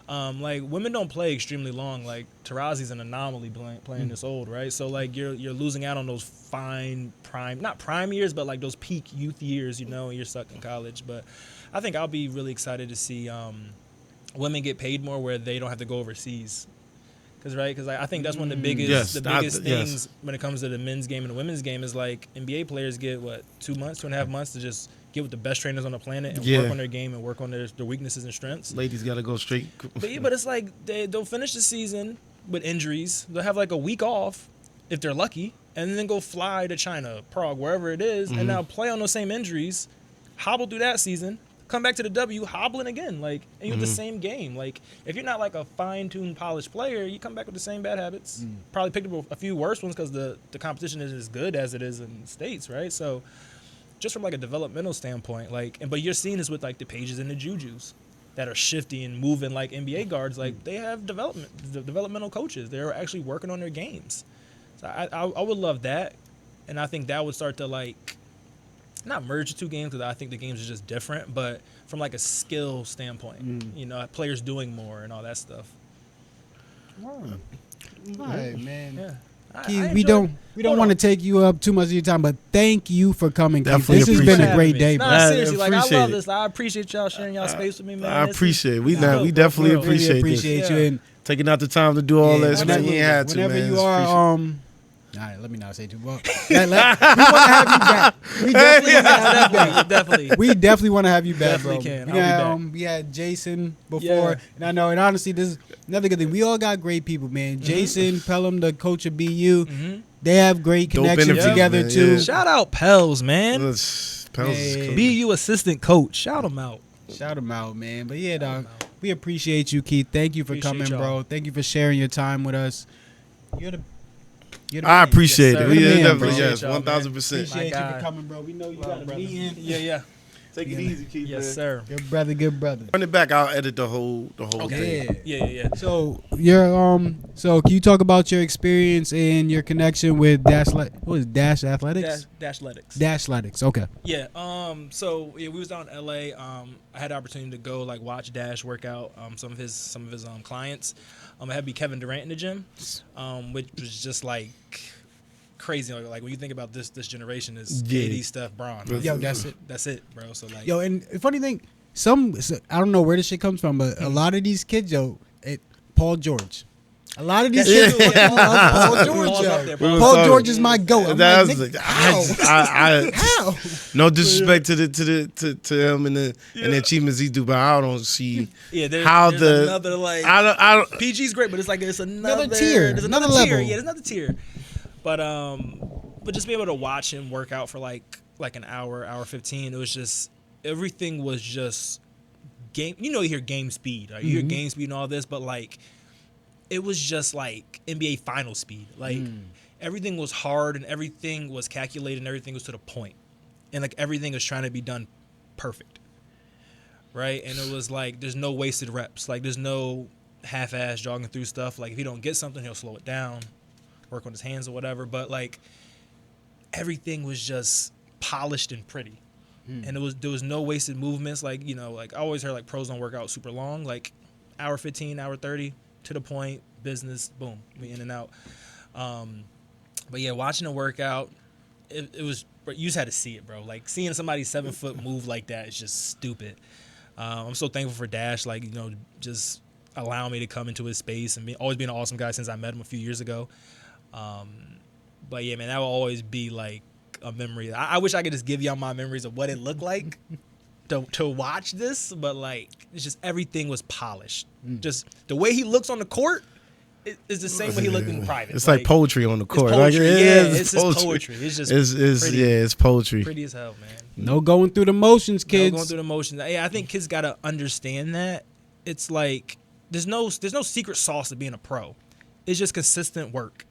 Like women don't play extremely long. Like Tarazi's an anomaly playing this old, right? So like you're losing out on those fine not prime years, but like those peak youth years, you know, and you're stuck in college. But I think I'll be really excited to see women get paid more where they don't have to go overseas. Because I think that's one of the biggest things when it comes to the men's game and the women's game is like NBA players get 2.5 months to just get with the best trainers on the planet and work on their game and work on their weaknesses and strengths. Ladies got to go straight. But it's like they'll finish the season with injuries. They'll have like a week off if they're lucky, and then go fly to China, Prague, wherever it is, and now play on those same injuries, hobble through that season, come back to the W, hobbling again, like, and you have the same game. Like, if you're not like a fine-tuned, polished player, you come back with the same bad habits. Probably picked up a few worse ones because the competition isn't as good as it is in the States, right? So, just from like a developmental standpoint, like, but you're seeing this with like the Pages and the Jujus that are shifty and moving like NBA guards. Like, they have developmental coaches. They're actually working on their games. So I would love that, and I think that would start to like. Not merge the two games because I think the games are just different, but from like a skill standpoint, you know, players doing more and all that stuff. All right, man. Yeah. Keith, we don't want to take you up too much of your time, but thank you for coming. Keith. Definitely This has been a great me. day, No, bro. seriously, like I appreciate love it. this. I appreciate y'all sharing y'all space with me, man. I appreciate it. We definitely real. appreciate Really appreciate this. you. And Taking out the time to do all this, man. You ain't had to, whenever man. you It's are, appreciated. all right, let me not say too much. We want to have you back. We definitely want to have you back. Definitely. We definitely want to have you back, Definitely bro. can. We I'll had, be back. we had Jason before, Yeah. and I know, and honestly, this is another good thing. We all got great people, man. Jason Pelham, the coach of BU, they have great Dope connections interview, together man. too. Yeah. Shout out Pels, man. Pels is Man. cool. BU assistant coach. Shout him out. Shout them out, man. But yeah, dog, we appreciate you, Keith. Thank you for Appreciate coming, y'all. bro. Thank you for sharing your time with us. You're the I man. appreciate Yes, it. sir. We You're the man, definitely, bro. yes, Appreciate y'all, 1000%. Appreciate you guy. for coming, bro. We know you got a brother. meeting. Yeah. Take it easy, Keith. Yes, sir. Good brother, good brother. Run it back. I'll edit the whole thing. Yeah. So so can you talk about your experience and your connection with Dash Athletics? Dashletics. Dashletics. Okay. Yeah. So yeah, we was down in LA. I had the opportunity to go like watch Dash work out some of his clients. I had to be Kevin Durant in the gym, which was just like crazy. Like when you think about this generation is KD, Steph, Bron. Like, Yo, that's it. That's it, bro. So like, Yo, and the funny thing, I don't know where this shit comes from, but a lot of these kids, Paul George. A lot of these kids love Paul George. Paul's up Yo. there, bro. Paul George is my goat. I'm That like, was nigga, how? How? no disrespect to him and the achievements he do, but I don't see yeah, how there's another like. I don't PG's great, but it's another tier, There's another another tier. level. Yeah, there's another tier. But just be able to watch him work out for like an hour 15. It was just everything was just game. You know, you hear game speed. Like, you hear game speed and all this, but like it was just like NBA final speed. Like everything was hard and everything was calculated and everything was to the point, and like everything was trying to be done perfect. Right, and it was like there's no wasted reps. Like there's no half-ass jogging through stuff. Like if he don't get something, he'll slow it down, work on his hands or whatever. But like everything was just polished and pretty, and there was no wasted movements. Like, you know, like I always heard like pros don't work out super long. Like hour 15, hour 30, to the point, business, boom, we in and out. But yeah, watching the workout, it was, you just had to see it, bro. Like seeing somebody 7 foot move like that is just stupid. I'm so thankful for Dash, like, you know, just allowing me to come into his space and always being an awesome guy since I met him a few years ago. But yeah, man, that will always be like a memory. I wish I could just give y'all my memories of what it looked like to watch this, but like it's just everything was polished. Just the way he looks on the court is the same way he looked in private. It's like poetry on the court. It's poetry. Like, It's just poetry. It's just pretty, it's poetry. pretty as hell, man. No going through the motions, No kids. going through the motions. Yeah, I think kids gotta understand that. It's like there's no secret sauce to being a pro. It's just consistent work.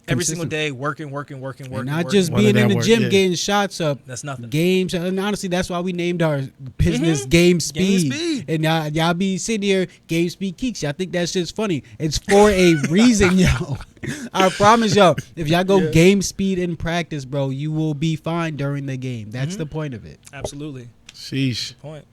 Every single day, working. And not just One being of in that the work, gym yeah. getting shots up. That's nothing. Games, and honestly, that's why we named our business Game Speed. Speed. And y'all be sitting here, Game Speed Geeks. Y'all think that shit's funny. It's for a reason, yo. I promise y'all, if y'all go Game Speed in practice, bro, you will be fine during the game. That's the point of it. Absolutely. Sheesh. Point.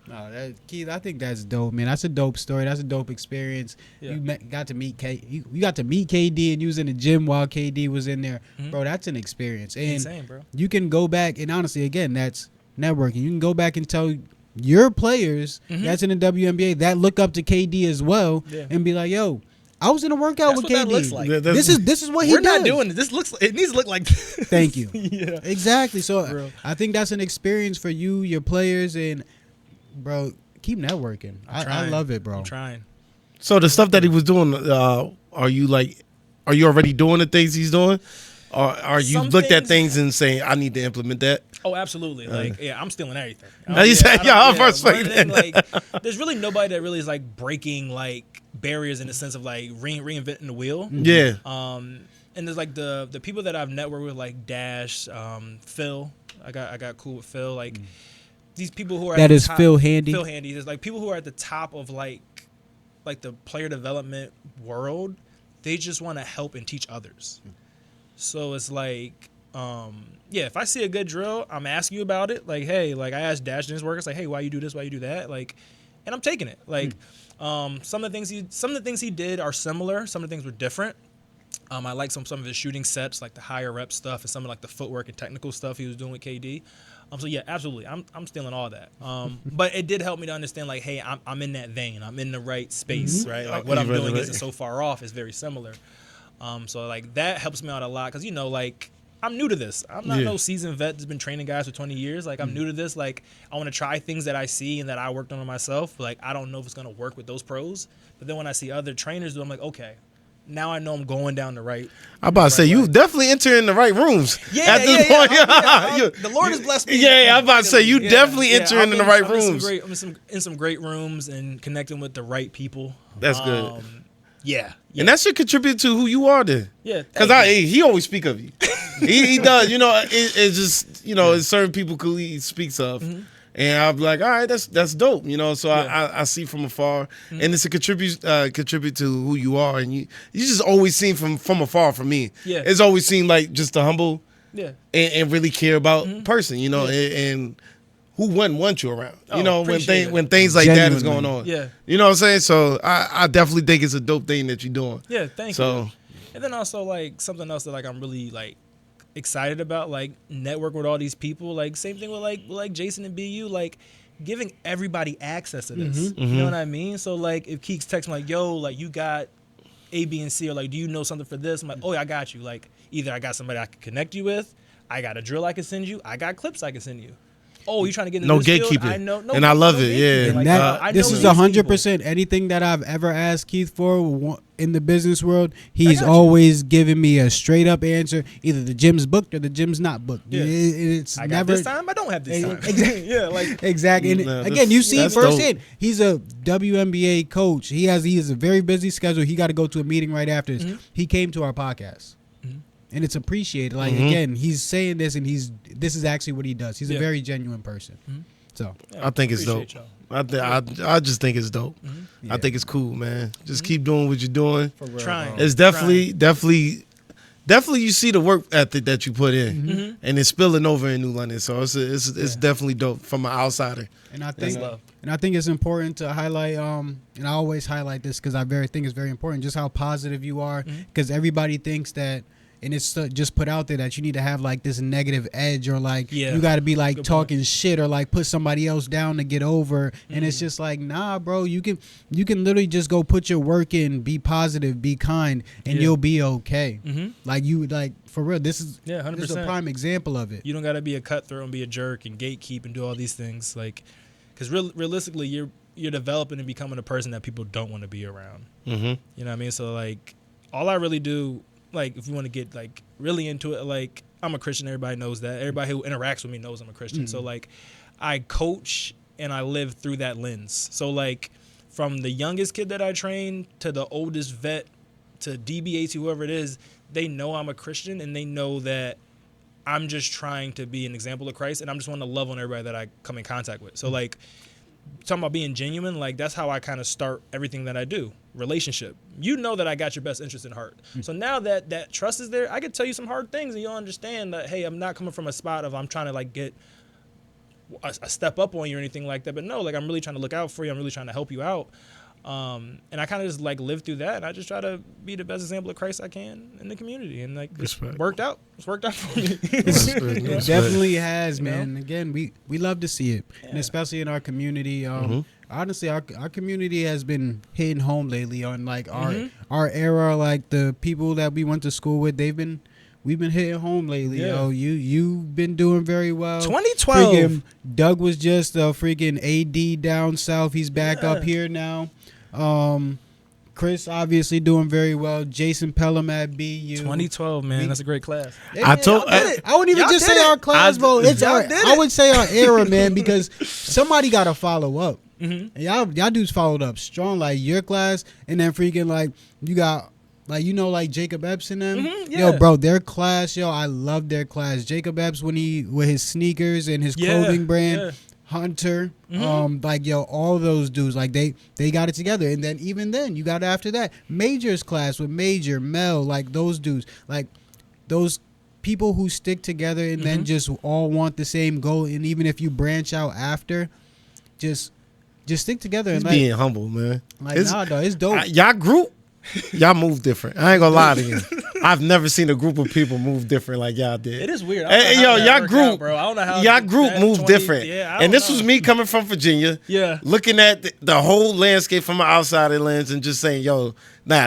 No, Keith, I think that's dope, man. That's a dope story. That's a dope experience. Yeah. You got to meet you got to meet KD, and you was in the gym while KD was in there, bro. That's an experience, and Insane, bro. you can go back and honestly, again, that's networking. You can go back and tell your players that's in the WNBA that look up to KD as well, and be like, "Yo, I was in a workout That's with what KD. that looks like. This is what he We're does. not doing it. It needs to look like. Thank you. Yeah. Exactly. So Bro. I think that's an experience for you, your players, and bro, keep networking. I love it, bro. I'm trying. So the stuff that he was doing, are you already doing the things he's doing? Or you Some looked at things and saying, I need to implement that? Oh, absolutely. Like, I'm stealing everything. You said, I'm first like, there's really nobody that really is like breaking like barriers in the sense of like reinventing the wheel. Yeah. And there's like the people that I've networked with, like Dash, Phil. I got cool with Phil. Like these people who are that at is the top, Phil Handy. Phil Handy. There's like people who are at the top of like the player development world. They just want to help and teach others. So it's like, if I see a good drill, I'm asking you about it. Like, hey, like I asked Dash and his workers, like, hey, why you do this? Why you do that? Like, and I'm taking it. Like, some of the things he did are similar. Some of the things were different. I like some of his shooting sets, like the higher rep stuff, and some of like the footwork and technical stuff he was doing with KD. So yeah, absolutely, I'm stealing all that. But it did help me to understand, like, hey, I'm in that vein. I'm in the right space, right? Like what I'm doing isn't so far off. It's very similar. So like that helps me out a lot because like I'm new to this. I'm not no seasoned vet that's been training guys for 20 years. Like I'm new to this. Like I want to try things that I see and that I worked on myself. Like I don't know if it's gonna work with those pros. But then when I see other trainers do, I'm like, okay. Now I know I'm going down the right. I'm about to say, you definitely entering the right rooms at this point. The Lord has blessed me. Yeah, I'm about to say, you definitely entering in the right rooms. I'm in some great rooms and connecting with the right people. That's good. Yeah. And that should contribute to who you are then. Yeah. Because he always speak of you. he does. It's just, it's certain people who he speaks of. Mm-hmm. And I'm like, all right, that's dope, So I see from afar, and it's a contribute to who you are, and you just always seem from afar for me. Yeah, it's always seemed like just a humble, and really care about person, and who wouldn't want you around, when things like that is going on. Yeah, you know what I'm saying. So I definitely think it's a dope thing that you're doing. Yeah, thank you. And then also like something else that like I'm really like excited about, like networking with all these people, like same thing with like Jason and BU, like giving everybody access to this. You know what I mean? So like if Keeks texts me like, yo, like you got A, B, and C, or like, do you know something for this? I'm like, oh, I got you. Like either I got somebody I can connect you with, I got a drill I can send you, I got clips I can send you. Oh, you trying to get into this field? I know, and I love it. Yeah, like, this is 100%. Anything that I've ever asked Keith for in the business world, he's always giving me a straight up answer. Either the gym's booked or the gym's not booked. Yeah. It's I never got this time. I don't have this time. Exactly. Yeah, like exactly. And again, you see firsthand. He's a WNBA coach. He has a very busy schedule. He got to go to a meeting right after this. He came to our podcast. And it's appreciated. Like again, he's saying this, and this is actually what he does. He's a very genuine person. So I think it's dope. I just think it's dope. I think it's cool, man. Just keep doing what you're doing. For real, trying. It's definitely you see the work ethic that you put in, and it's spilling over in New London. So it's definitely dope from an outsider. And I think it's important to highlight. And I always highlight this because I think it's very important. Just how positive you are, because everybody thinks that. And it's just put out there that you need to have like this negative edge, or like you got to be like talking shit, or like put somebody else down to get over. And it's just like, nah, bro, you can literally just go put your work in, be positive, be kind, and you'll be okay. Like for real, this is 100%. This is a prime example of it. You don't got to be a cutthroat and be a jerk and gatekeep and do all these things, like, because realistically, you're developing and becoming a person that people don't want to be around. You know what I mean? So like, all I really do. Like, if you want to get, like, really into it, like, I'm a Christian. Everybody knows that. Everybody who interacts with me knows I'm a Christian. So, like, I coach and I live through that lens. So, like, from the youngest kid that I train to the oldest vet to DBA to whoever it is, they know I'm a Christian, and they know that I'm just trying to be an example of Christ, and I'm just wanting to love on everybody that I come in contact with. So, like, talking about being genuine, like, that's how I kind of start everything that I do. Relationship. You know that I got your best interest in heart. So now that trust is there, I can tell you some hard things, and you'll understand that, hey, I'm not coming from a spot of I'm trying to like get a step up on you or anything like that. But no, like I'm really trying to look out for you. I'm really trying to help you out. And I kind of just like live through that. And I just try to be the best example of Christ I can in the community. And like it's worked out. It's worked out for me. It definitely has, man. And again, we love to see it, and especially in our community. Honestly, our community has been hitting home lately on like our era. Like the people that we went to school with, we've been hitting home lately. Yo, you've been doing very well. 2012. Freaking Doug was just a freaking AD down south. He's back up here now. Chris obviously doing very well. Jason Pelham at BU. 2012, man. That's a great class. I wouldn't even just say our class, bro. I would say our era, man, because somebody got to follow up. Mm-hmm. Y'all dudes followed up strong, like your class, and then freaking like you got like like Jacob Epps and them. Mm-hmm, yeah. Yo, bro, their class, I love their class. Jacob Epps with his sneakers and his clothing brand. Yeah. Hunter, all those dudes, like they got it together. And then even then, you got after that Major's class with Major, Mel, like those dudes, like those people who stick together and then just all want the same goal. And even if you branch out after, just stick together. He's and being humble, man. Like it's dope. Y'all group, y'all move different. I ain't gonna lie to you. I've never seen a group of people move different like y'all did. It is weird. Y'all group, out, bro. I don't know how y'all group moved different. Yeah, and this was me coming from Virginia. Yeah, looking at the whole landscape from an outsider lens and just saying, "Yo,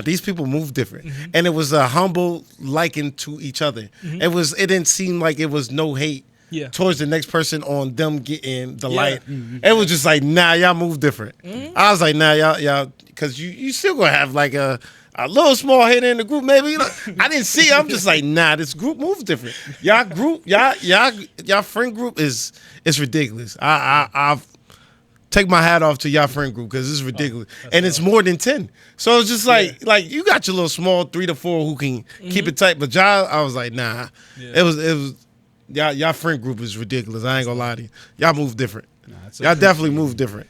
these people move different." Mm-hmm. And it was a humble liking to each other. Mm-hmm. It didn't seem like it was no hate. Yeah. Towards the next person on them getting the light. Mm-hmm. It was just like, y'all move different. Mm-hmm. I was like, y'all, because you still gonna have like a little small hit in the group, maybe. I didn't see it. I'm just like, this group moves different. Y'all group, y'all friend group is ridiculous. I've take my hat off to y'all friend group because it's ridiculous, and it's more than 10. So it's just like you got your little small 3 to 4 who can keep it tight, but y'all, I was like, nah. Yeah. It was. Y'all friend group is ridiculous. I ain't gonna lie to you. Y'all move different. Y'all definitely move different.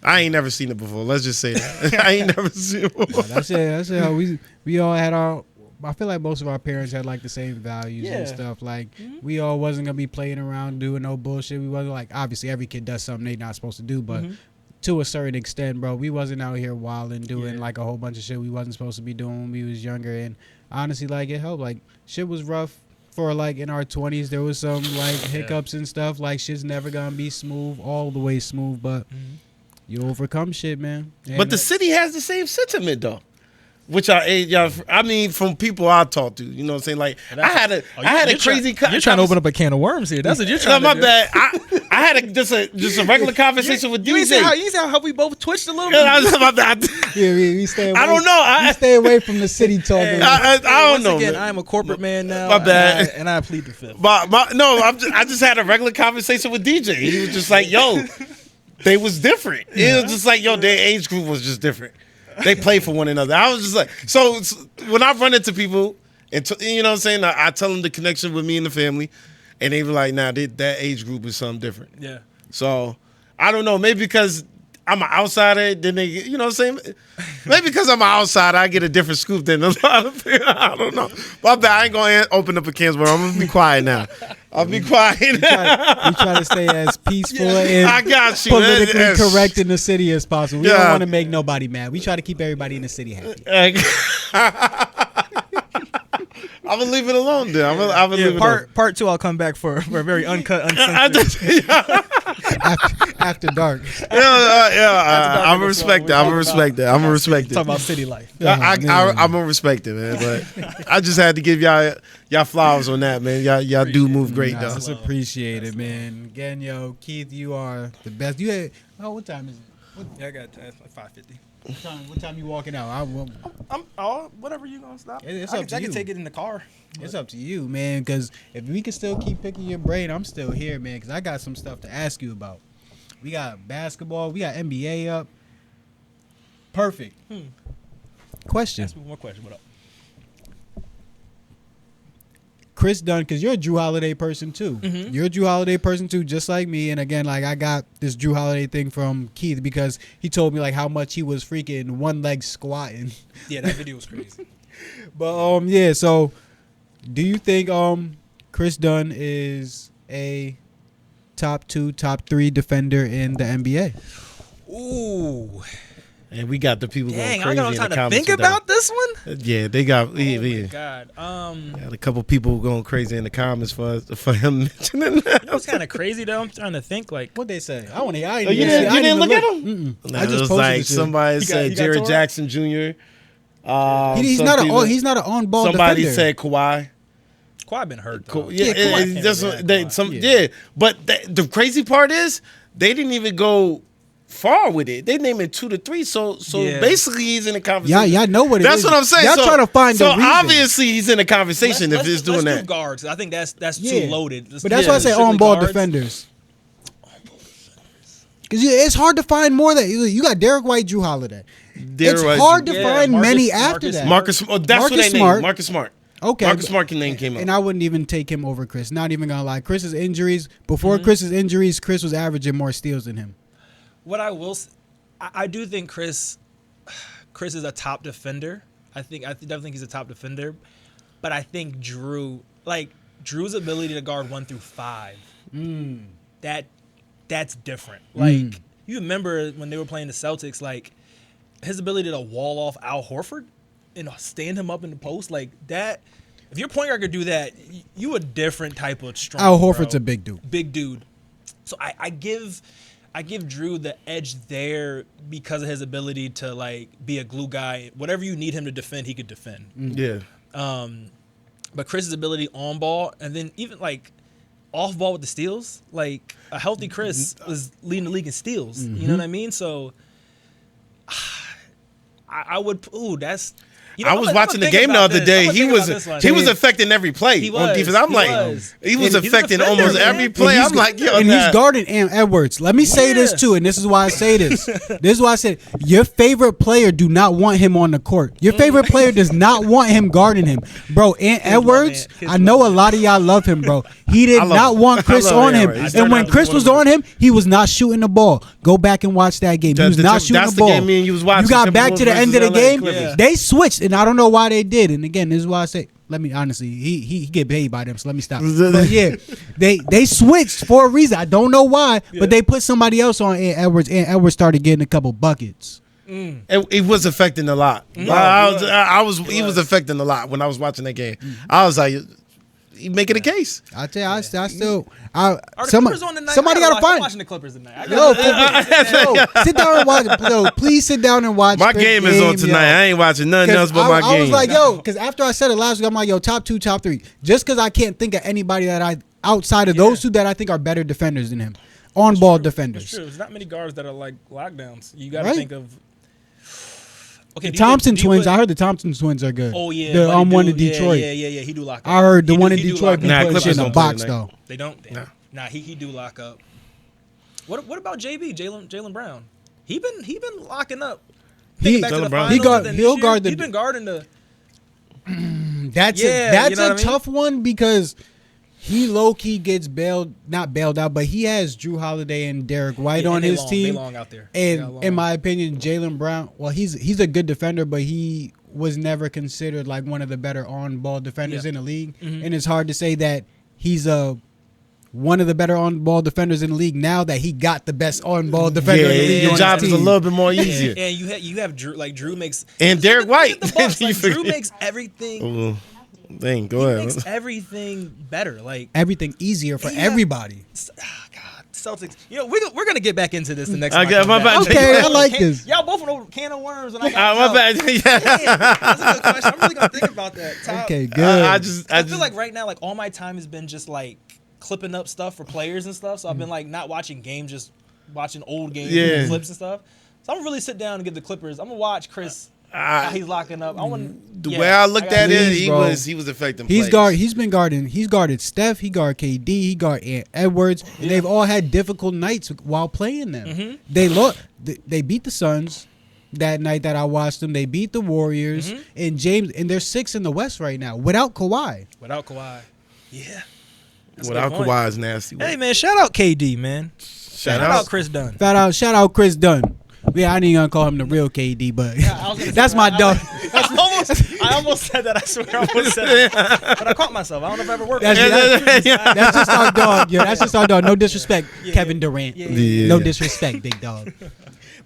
I ain't never seen it before. Let's just say that. I ain't never seen it before. That's how we all had our. I feel like most of our parents had like the same values and stuff. Like we all wasn't gonna be playing around doing no bullshit. We wasn't like, obviously every kid does something they not supposed to do, but to a certain extent, bro, we wasn't out here wilding doing like a whole bunch of shit we wasn't supposed to be doing when we was younger. And honestly, like it helped. Like shit was rough. For like in our 20s, there was some like hiccups and stuff. Like shit's never gonna be smooth, all the way smooth. But you overcome shit, man. But the city has the same sentiment though. Which I mean, from people I talk to, you know what I'm saying? Like, I had a crazy. You're trying to open up a can of worms here. That's what you're trying to do. My bad. I had just a regular conversation with DJ. You see how we both twitched a little bit? My bad. Yeah, we stay away. I don't know. We stay away from the city talking. I don't know. Again, I am a corporate man now. My bad. And I plead the fifth. I just had a regular conversation with DJ. He was just like, yo, they was different. It was just like, yo, their age group was just different. They play for one another. I was just like, so when I run into people, and you know what I'm saying, I tell them the connection with me and the family, and they be like, that age group is something different. Yeah. So I don't know, maybe because I'm an outsider, then they, you know what I'm saying? Maybe because I'm an outsider, I get a different scoop than a lot of people. I don't know. But I ain't going to open up a can of worms. I'm going to be quiet now. I'll be quiet now. We try to stay as peaceful and I got you. Politically correct in the city as possible. We don't want to make nobody mad. We try to keep everybody in the city happy. I'm gonna leave it alone then. I'm gonna leave it alone. Part 2, I'll come back for a very uncut, uncensored. After dark. I'm gonna respect that. I'm gonna respect it. Talk about city life. I'm gonna respect it, man. But I just had to give y'all flowers on that, man. Y'all do move great, though. That's appreciated, man. Again, yo, Keith, you are the best. You had what time is it? I got like 5:50. What time you walking out? I'm whatever you gonna stop. It's up to you. I can take it in the car. It's up to you, man. Because if we can still keep picking your brain, I'm still here, man. Because I got some stuff to ask you about. We got basketball. We got NBA up. Perfect. Question. Ask me one more question. What up? Chris Dunn, because you're a Drew Holiday person too. Mm-hmm. You're a Drew Holiday person too, just like me. And again, like I got this Drew Holiday thing from Keith because he told me like how much he was freaking one leg squatting. Yeah, that video was crazy. But yeah. So, do you think Chris Dunn is a top 2, top 3 defender in the NBA? Ooh. And we got the people going crazy. I got time to think about this one. Yeah, they got. Oh my God. Got a couple people going crazy in the comments for him mentioning that. It was kind of crazy though. I'm trying to think like what they say. I want to. You didn't look at him. I just posted like somebody said Jared Jackson Jr. He's not an on ball. Somebody defender. said Kawhi. Kawhi been hurt though. But the crazy part is they didn't even go far with it. They naming 2 to 3, so basically he's in the conversation. Y'all know what it is. That's what I'm saying. Y'all so, trying to find so the reason. obviously he's in the conversation if he's doing let's that. do guards. I think that's too loaded. But that's why I say on-ball guards. defenders. Because it's hard to find more that you got Derek White, Drew Holiday. It's hard to find many after that. That's what they named. Marcus Smart. Okay. Marcus Smart name came up. And I wouldn't even take him over Chris. Not even going to lie. Chris's injuries, before Chris's injuries, Chris was averaging more steals than him. What I will I do think Chris is a top defender. I definitely think he's a top defender. But I think Drew's ability to guard 1 through 5, that's different. Like, you remember when they were playing the Celtics, like, his ability to wall off Al Horford and stand him up in the post, like that. If your point guard could do that, you a different type of strong. Al Horford's a big dude. Big dude. So I give Drew the edge there because of his ability to like be a glue guy. Whatever you need him to defend, he could defend. Yeah. But Chris's ability on ball and then even like off ball with the steals, like a healthy Chris was leading the league in steals. You know what I mean? So I would. That's. I was watching the game the other day. He was affecting every play on defense. I'm like, he was affecting almost every play. I'm like, yo, and he's guarding Edwards. Let me say this too, and this is why I say this. This is why I said your favorite player do not want him on the court. Your favorite player does not want him guarding him, bro. And Edwards, I know a lot of y'all love him, bro. He did not want Chris on him, and when Chris was on him, he was not shooting the ball. Go back and watch that game. He was not shooting the ball. You got back to the end of the game. They switched. And I don't know why they did. And again, this is why I say, let me honestly, he get paid by them, so let me stop. But yeah, they switched for a reason. I don't know why, but they put somebody else on Edwards, and Edwards started getting a couple buckets. It was affecting a lot. He was affecting a lot when I was watching that game. I was like, he making a case. I tell you, I still. Somebody got to find. I'm watching the Clippers tonight. Yo, sit down and watch. Yo, please sit down and watch. My game is on tonight. I ain't watching nothing else but my game. I was like, yo, because after I said it last week, I'm like, yo, top 2, top 3. Just because I can't think of anybody that outside of those two that I think are better defenders than him, on-ball defenders. That's true. There's not many guards that are like lockdowns. You got to think of. Okay, the Thompson twins. I heard the Thompson twins are good. Oh yeah, the one in Detroit. Yeah. He do lock up. I heard the one in Detroit be putting shit in a box though. They don't. Nah, he do lock up. What about JB Jaylen Brown? He been locking up. He'll guard the. He's been guarding the. That's a tough one because he low key gets not bailed out, but he has Drew Holiday and Derek White on his team. They long out there. And in my opinion, Jaylen Brown, well, he's a good defender, but he was never considered like one of the better on-ball defenders in the league. And it's hard to say that he's one of the better on-ball defenders in the league now that he got the best on-ball defender in the league. Your job is a little bit more easier. And you have Drew, like Drew makes and Derek White. Drew makes everything. Go ahead. Makes everything better, like everything easier for everybody. God, Celtics. You know, we're gonna get back into this the next. My bad. Okay, I like this. Y'all both know can of worms, and I got my bad. That's a good question. I'm really gonna think about that. Okay, good. I feel like right now, like all my time has been just like clipping up stuff for players and stuff. So I've been like not watching games, just watching old games and clips and stuff. So I'm gonna really sit down and get the Clippers. I'm gonna watch Chris. He's locking up. The way I looked at it, he was affecting. He's been guarding. He's guarded Steph. He guarded KD. He guarded Edwards. And they've all had difficult nights while playing them. They beat the Suns that night that I watched them. They beat the Warriors and James, and they're 6th in the West right now without Kawhi. Yeah. Without Kawhi is nasty. Hey man, shout out KD, man. Shout out Chris Dunn. Shout out Chris Dunn. Yeah, I ain't gonna call him the real KD, but that's my dog. I almost said that. I swear, I almost said that. But I caught myself. I don't know if I ever worked. That's just our dog. Yeah, that's just our dog. No disrespect, Kevin Durant. No disrespect, big dog.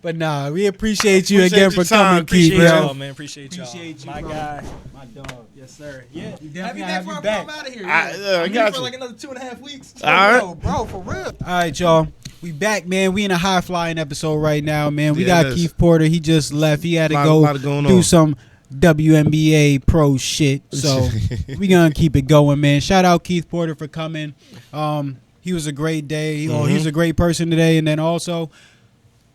But nah, we appreciate you again for coming, Keith. Y'all, man. Appreciate y'all. My guy, my dog. Yes, sir. Yeah. Happy day before I'm out of here. I got for you. like another 2.5 weeks. All right, bro, for real. All right, y'all. We back, man. We in a high flying episode right now, man. We got Keith Porter. He just left. He had to go do some WNBA pro shit. So we gonna keep it going, man. Shout out Keith Porter for coming. He was a great day. He was a great person today. And then also,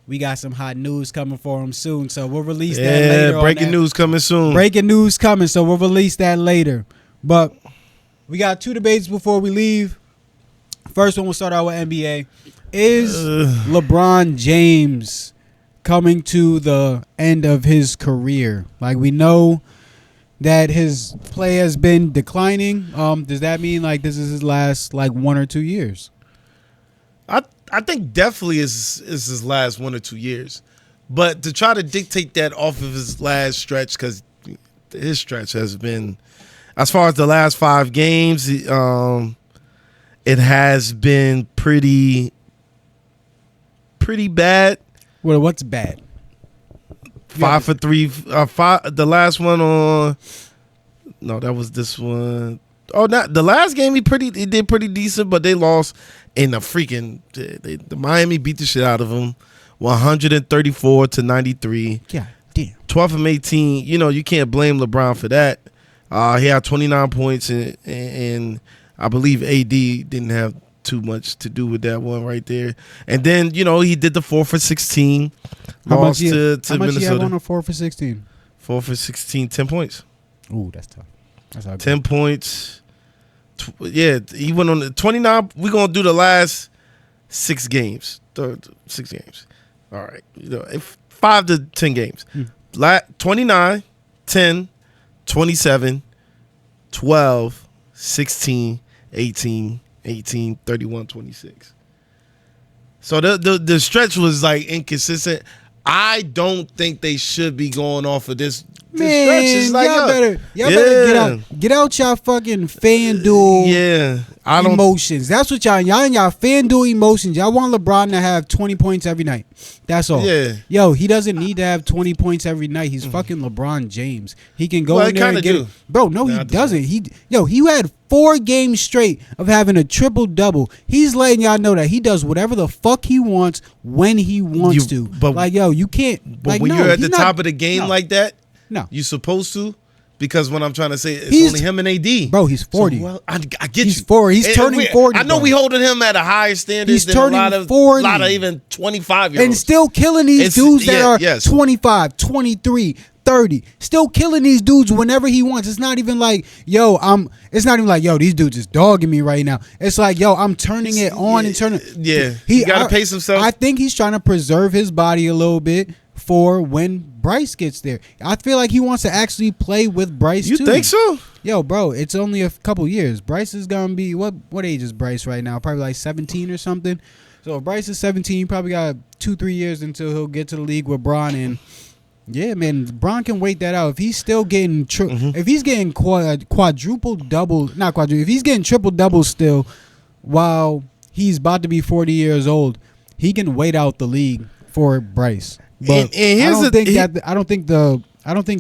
we got some hot news coming for him soon. So we'll release that later. Yeah, breaking news coming soon. Breaking news coming, so we'll release that later. But we got 2 debates before we leave. First one, we'll start out with NBA. Is LeBron James coming to the end of his career? Like, we know that his play has been declining. Does that mean like this is his last like 1 or 2 years? I think definitely is his last 1 or 2 years. But to try to dictate that off of his last stretch, because his stretch has been, as far as the last 5 games, it has been pretty bad. Well, what's bad? 5 for 3. The last one on. No, that was this one. Oh, not the last game. He did pretty decent, but they lost in the freaking. The Miami beat the shit out of him, 134-93. God damn. 12 from 18. You know, you can't blame LeBron for that. He had 29 points, and I believe AD didn't have too much to do with that one right there. And then, you know, he did the 4 for 16. Lost to Minnesota. How much he had on a 4 for 16? 4 for 16, 10 points. Ooh, that's tough. That's 10 points. He went on the 29. We're going to do the last 6 games. 6 games. All right. You know, 5 to 10 games. 29, 10, 27, 12, 16, 18, 31, 26. So the stretch was like inconsistent. I don't think they should be going off of this. Man, is like, y'all better get out y'all fucking FanDuel emotions. That's what y'all in y'all FanDuel emotions. Y'all want LeBron to have 20 points every night. That's all. Yeah. Yo, he doesn't need to have 20 points every night. He's fucking LeBron James. He can go in there and get it. Bro, no, he doesn't. He had 4 games straight of having a triple-double. He's letting y'all know that he does whatever the fuck he wants when he wants to. But like, yo, you can't. But like, when you're at the top of the game like that, no, you're supposed to. Because what I'm trying to say, it's only him and AD. Bro, he's 40. So, well, I get he's you. 40. He's turning 40. I know we holding him at a higher standard he's than turning a 40. lot of even 25-year-olds. And still killing these dudes that are 25, 23, 30. Still killing these dudes whenever he wants. It's not even like, yo, these dudes is dogging me right now. It's like, yo, I'm turning it on and turning. Yeah. He got to pace himself. I think he's trying to preserve his body a little bit for when Bryce gets there. I feel like he wants to actually play with Bryce too. You think so? Yo, bro, it's only a couple years. Bryce is gonna be what age is Bryce right now? Probably like 17 or something. So if Bryce is 17, you probably got 2-3 years until he'll get to the league with Bron. And yeah, man, Bron can wait that out. If he's still getting if he's getting quadruple double, not quadruple, if he's getting triple double still while he's about to be 40 years old, he can wait out the league for Bryce. But I don't think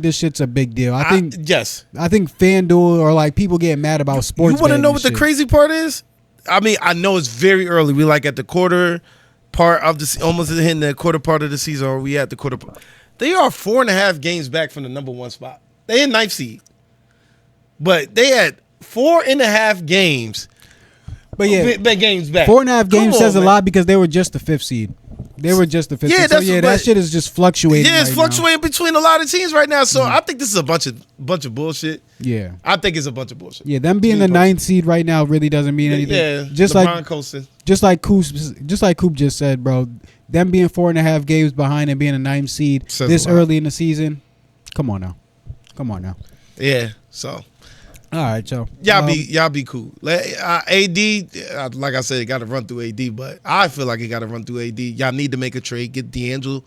this shit's a big deal. I think FanDuel or like people getting mad about sports. You want to know what the crazy part is? I mean, I know it's very early. We like at the quarter part of the almost hitting the quarter part of the season, or we at the quarter part. They are 4.5 games back from the number 1 spot. They in 9th seed, but they had 4.5 games. But yeah, games back. 4.5 games says a lot because they were just the 5th seed. They were just the 5th seed. So yeah, that shit is just fluctuating. Yeah, it's fluctuating between a lot of teams right now. So I think this is a bunch of bullshit. Yeah, I think it's a bunch of bullshit. Yeah, them being the 9th seed right now really doesn't mean anything. Yeah, just like Coop just said, bro. Them being 4.5 games behind and being a 9th seed this early in the season. Come on now. Yeah. So. All right, Joe. Y'all be cool. AD, like I said, it got to run through AD, but I feel like it got to run through AD. Y'all need to make a trade. Get D'Angelo.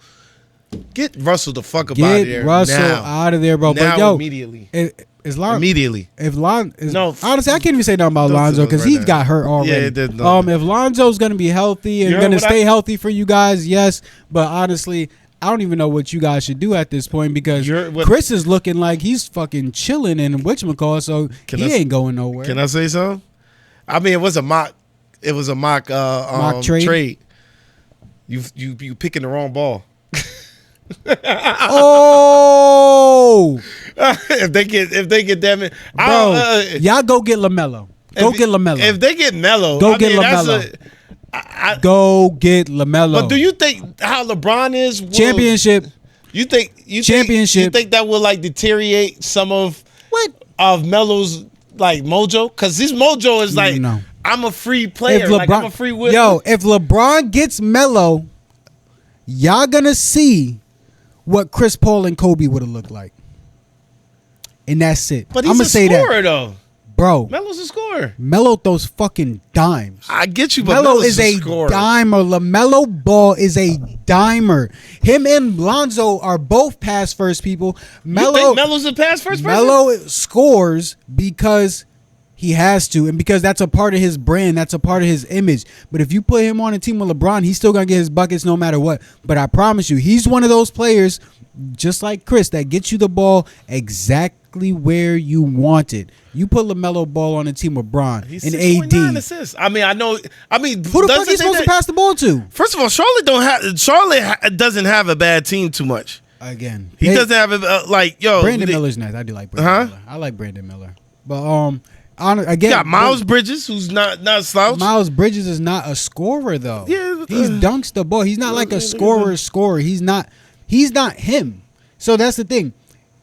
Get Russell the fuck up out of there. Get Russell out of there, bro. Now, but yo, immediately. Immediately. Honestly, I can't even say nothing about Lonzo Lonzo because he's got hurt already. Yeah, if Lonzo's gonna be healthy and gonna stay healthy for you guys, yes. But honestly, I don't even know what you guys should do at this point because Kris is looking like he's fucking chilling in whatchamacallit, so he ain't going nowhere. Can I say something? I mean, it was a mock trade. You picking the wrong ball. Oh! if they get that, bro, y'all go get LaMelo. Go get LaMelo. If they get Melo, get LaMelo. Go get LaMelo. But do you think how LeBron is championship? You think championship? You think that will like deteriorate some of Melo's like mojo? Because his mojo is like, I'm a free player. Like I'm a free will. Yo, if LeBron gets Melo, y'all gonna see what Chris Paul and Kobe would have looked like. And that's it. But he's a scorer, though. Bro. Melo's a scorer. Melo throws fucking dimes. I get you, but Melo is a dimer. LaMelo Ball is a dimer. Him and Lonzo are both pass first people. You think Melo's a pass first person? Melo scores because he has to, and because that's a part of his brand, that's a part of his image. But if you put him on a team with LeBron, he's still gonna get his buckets no matter what. But I promise you, he's one of those players, just like Kris, that gets you the ball exactly where you want it. You put LaMelo Ball on a team with Bron and AD. Assists. I mean, who the fuck is supposed to pass the ball to? First of all, Charlotte doesn't have a bad team too much. Again, he doesn't have Brandon Miller's nice. I do like Brandon Miller. I like Brandon Miller, but again, you got Miles Bridges, who's not slouch. Miles Bridges is not a scorer though. Yeah, he dunks the ball. He's not like a scorer. He's not him. So that's the thing.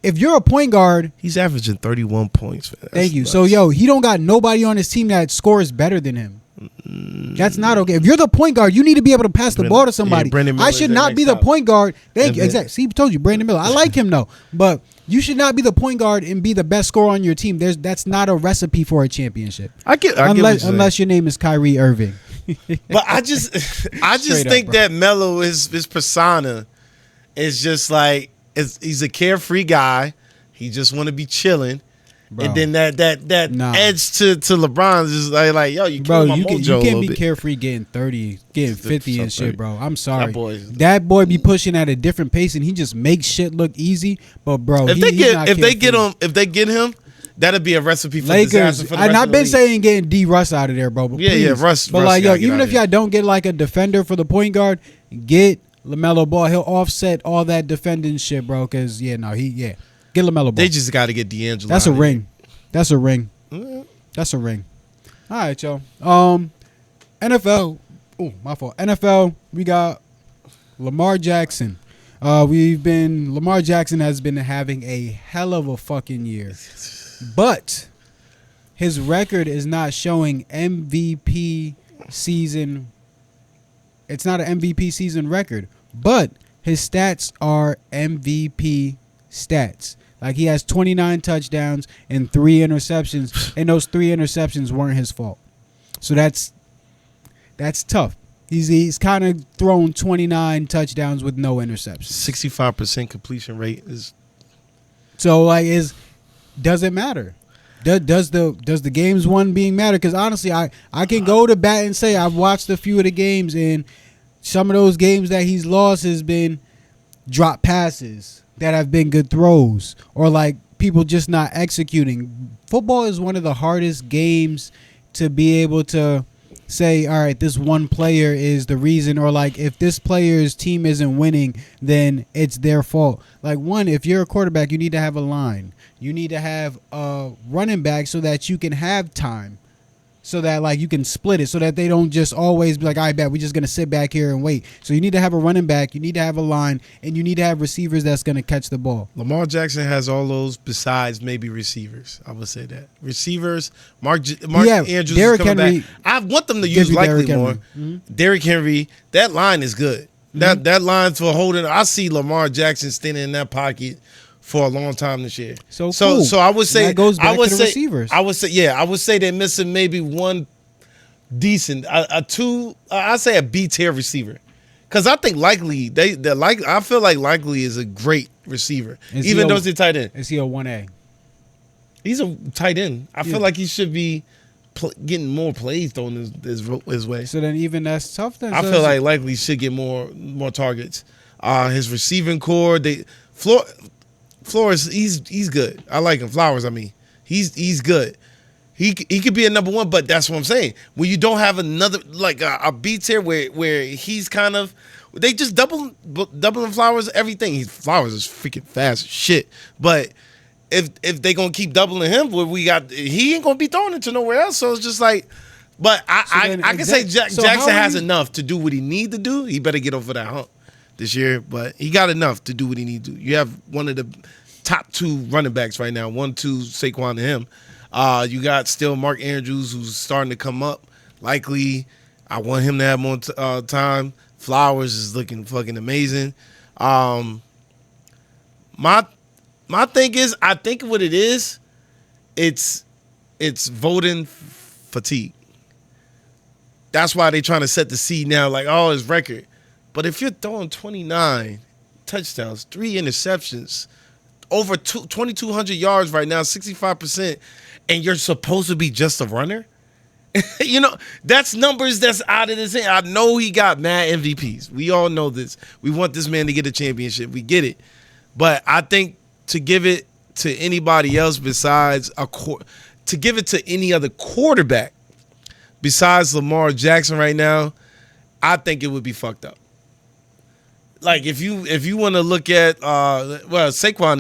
If you're a point guard, he's averaging 31 points. Thank you. Nuts. So he don't got nobody on his team that scores better than him. That's not okay. If you're the point guard, you need to be able to pass the ball to somebody. I should not be the point guard. Thank you. Exactly. See, I told you, Brandon Miller. I like him though, but you should not be the point guard and be the best scorer on your team. That's not a recipe for a championship. Unless your name is Kyrie Irving. But I just think that Melo, his persona is just like he's a carefree guy. He just want to be chilling. Bro. And then that edge to LeBron's is like yo, you can't be carefree getting 30, getting 50 and shit, bro. I'm sorry. That boy be pushing at a different pace and he just makes shit look easy. But bro, if they get him, that'll be a recipe for Lakers. Disaster for the rest I've of the been league. saying getting D Russ out of there, bro. But Russ. But like yo, even if y'all don't get like a defender for the point guard, get LaMelo Ball. He'll offset all that defending shit, bro. Cause get LaMelo Ball. They just got to get D'Angelo. That's a ring. That's a ring. That's a ring. All right, y'all. NFL. Oh, my fault. NFL. We got Lamar Jackson. Lamar Jackson has been having a hell of a fucking year, but his record is not showing MVP season. It's not an MVP season record, but his stats are MVP stats. Like he has 29 touchdowns and 3 interceptions, and those 3 interceptions weren't his fault. So that's tough. He's kind of thrown 29 touchdowns with no interceptions. 65% completion rate is. So does it matter? Does the games won being matter? Because honestly, I can go to bat and say I've watched a few of the games, and some of those games that he's lost has been drop passes that have been good throws, or like people just not executing. Football is one of the hardest games to be able to say, all right, this one player is the reason, or like if this player's team isn't winning, then it's their fault. Like if you're a quarterback, you need to have a line. You need to have a running back so that you can have time, so that like you can split it, so that they don't just always be like, all right, bet we're just gonna sit back here and wait. So you need to have a running back, you need to have a line, and you need to have receivers that's gonna catch the ball. Lamar Jackson has all those besides maybe receivers. I would say that receivers. Mark Andrews Derrick is coming Henry, back. I want them to use Likely more. Mm-hmm. Derrick Henry. That line is good. Mm-hmm. That line for holding. I see Lamar Jackson standing in that pocket for a long time this year. So I would say that goes back to the receivers. I would say they're missing maybe one decent, I say a B tier receiver, because I think Likely I feel like Likely is a great receiver, even though he's a tight end. Is he a 1A? He's a tight end. I feel like he should be getting more plays thrown his way. So then even that's tough. Then I feel like Likely should get more targets. His receiving core, Flores, he's good. I like him. Flowers, I mean, he's good. He could be a number one, but that's what I'm saying. When you don't have another like a B tier where he's kind of, they just doubling Flowers everything. Flowers is freaking fast as shit. But if they gonna keep doubling him, he ain't gonna be thrown into nowhere else. So it's just like But I can say Jackson has many- enough to do what he need to do. He better get over that hump this year. But he got enough to do what he need to do. You have one of the top 2 running backs right now. 1, 2, Saquon and him. You got still Mark Andrews, who's starting to come up. Likely, I want him to have more time. Flowers is looking fucking amazing. My thing is, I think what it is, it's voting fatigue. That's why they trying to set the seed now, like, oh, his record. But if you're throwing 29 touchdowns, 3 interceptions, over 2,200 yards right now, 65%, and you're supposed to be just a runner, you know, that's numbers that's out of this thing. I know he got mad MVPs. We all know this. We want this man to get a championship. We get it. But I think to give it to anybody else besides to give it to any other quarterback besides Lamar Jackson right now, I think it would be fucked up. Like if you want to look at Saquon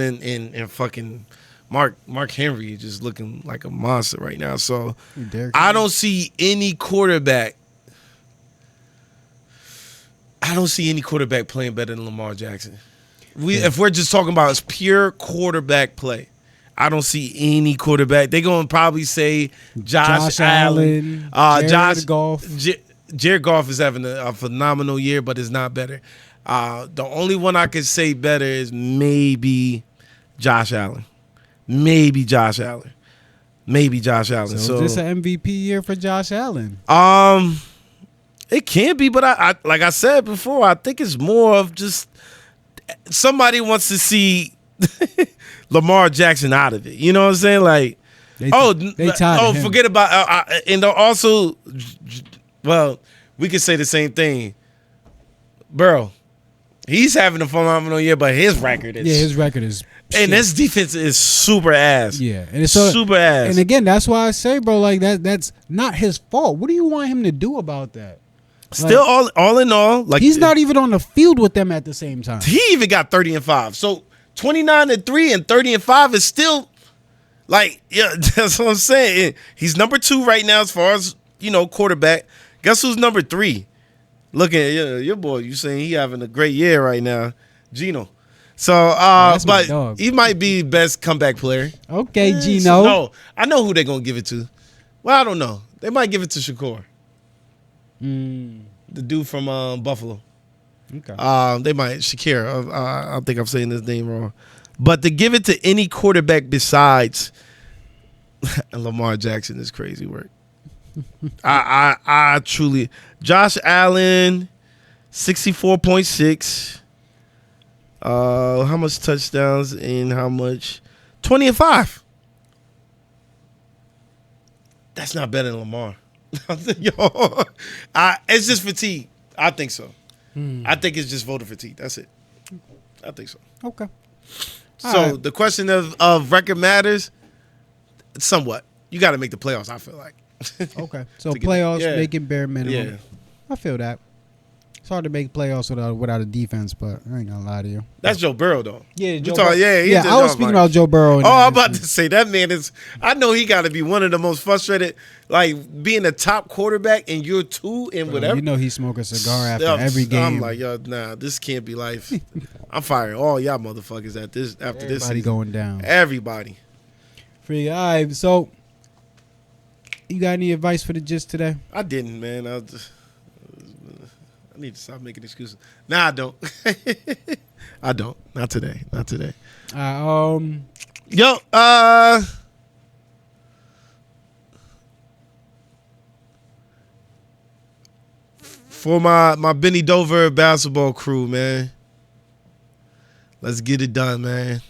and fucking Mark Henry just looking like a monster right now. So I don't see any quarterback. I don't see any quarterback playing better than Lamar Jackson. If we're just talking about pure quarterback play, I don't see any quarterback. They're going to probably say Josh Allen, Jared Goff. Jared Goff is having a phenomenal year, but is not better. The only one I could say better is maybe Josh Allen. Maybe Josh Allen. So is this an MVP year for Josh Allen? It can be, but I like I said before, I think it's more of just somebody wants to see Lamar Jackson out of it. You know what I'm saying? Like, they tired of him. Forget about and also, well, we could say the same thing, bro. He's having a phenomenal year, but his record is and this defense is super ass. Yeah, and it's super ass. And again, that's why I say, bro, like that's not his fault. What do you want him to do about that? Still, all in all, like he's not even on the field with them at the same time. He even got 30-5. So 29-3 and 30-5 is still like, yeah, that's what I'm saying. He's number 2 right now as far as, you know, quarterback. Guess who's number 3? Looking at your boy, you saying he having a great year right now, Gino. So, but he might be best comeback player. Okay, Gino. So, no, I know who they're gonna give it to. Well, I don't know. They might give it to Shakur. The dude from Buffalo. Okay. They might Shakir. I think I'm saying his name wrong, but to give it to any quarterback besides Lamar Jackson is crazy work. I truly. Josh Allen, 64.6. How much touchdowns and how much? 20-5. That's not better than Lamar. Yo, it's just fatigue. I think so. I think it's just voter fatigue. That's it. I think so. Okay. So the question of record matters somewhat. You got to make the playoffs, I feel like. Okay. So playoffs, making bare minimum. Yeah. I feel that. It's hard to make playoffs without a defense, but I ain't gonna lie to you. That's Joe Burrow, though. Yeah, Joe Burrow. Yeah, I was speaking about Joe Burrow. I'm about to say that man is. I know he got to be one of the most frustrated, like being a top quarterback and you're 2 and whatever. You know he's smoking a cigar after every game. I'm like, yo, nah, this can't be life. I'm firing all y'all motherfuckers after this. Everybody going down. Everybody. Free. All right, so you got any advice for the gist today? I didn't, man. I need to stop making excuses. Nah, I don't. I don't. Not today. Yo, for my Benny Dover basketball crew, man. Let's get it done, man.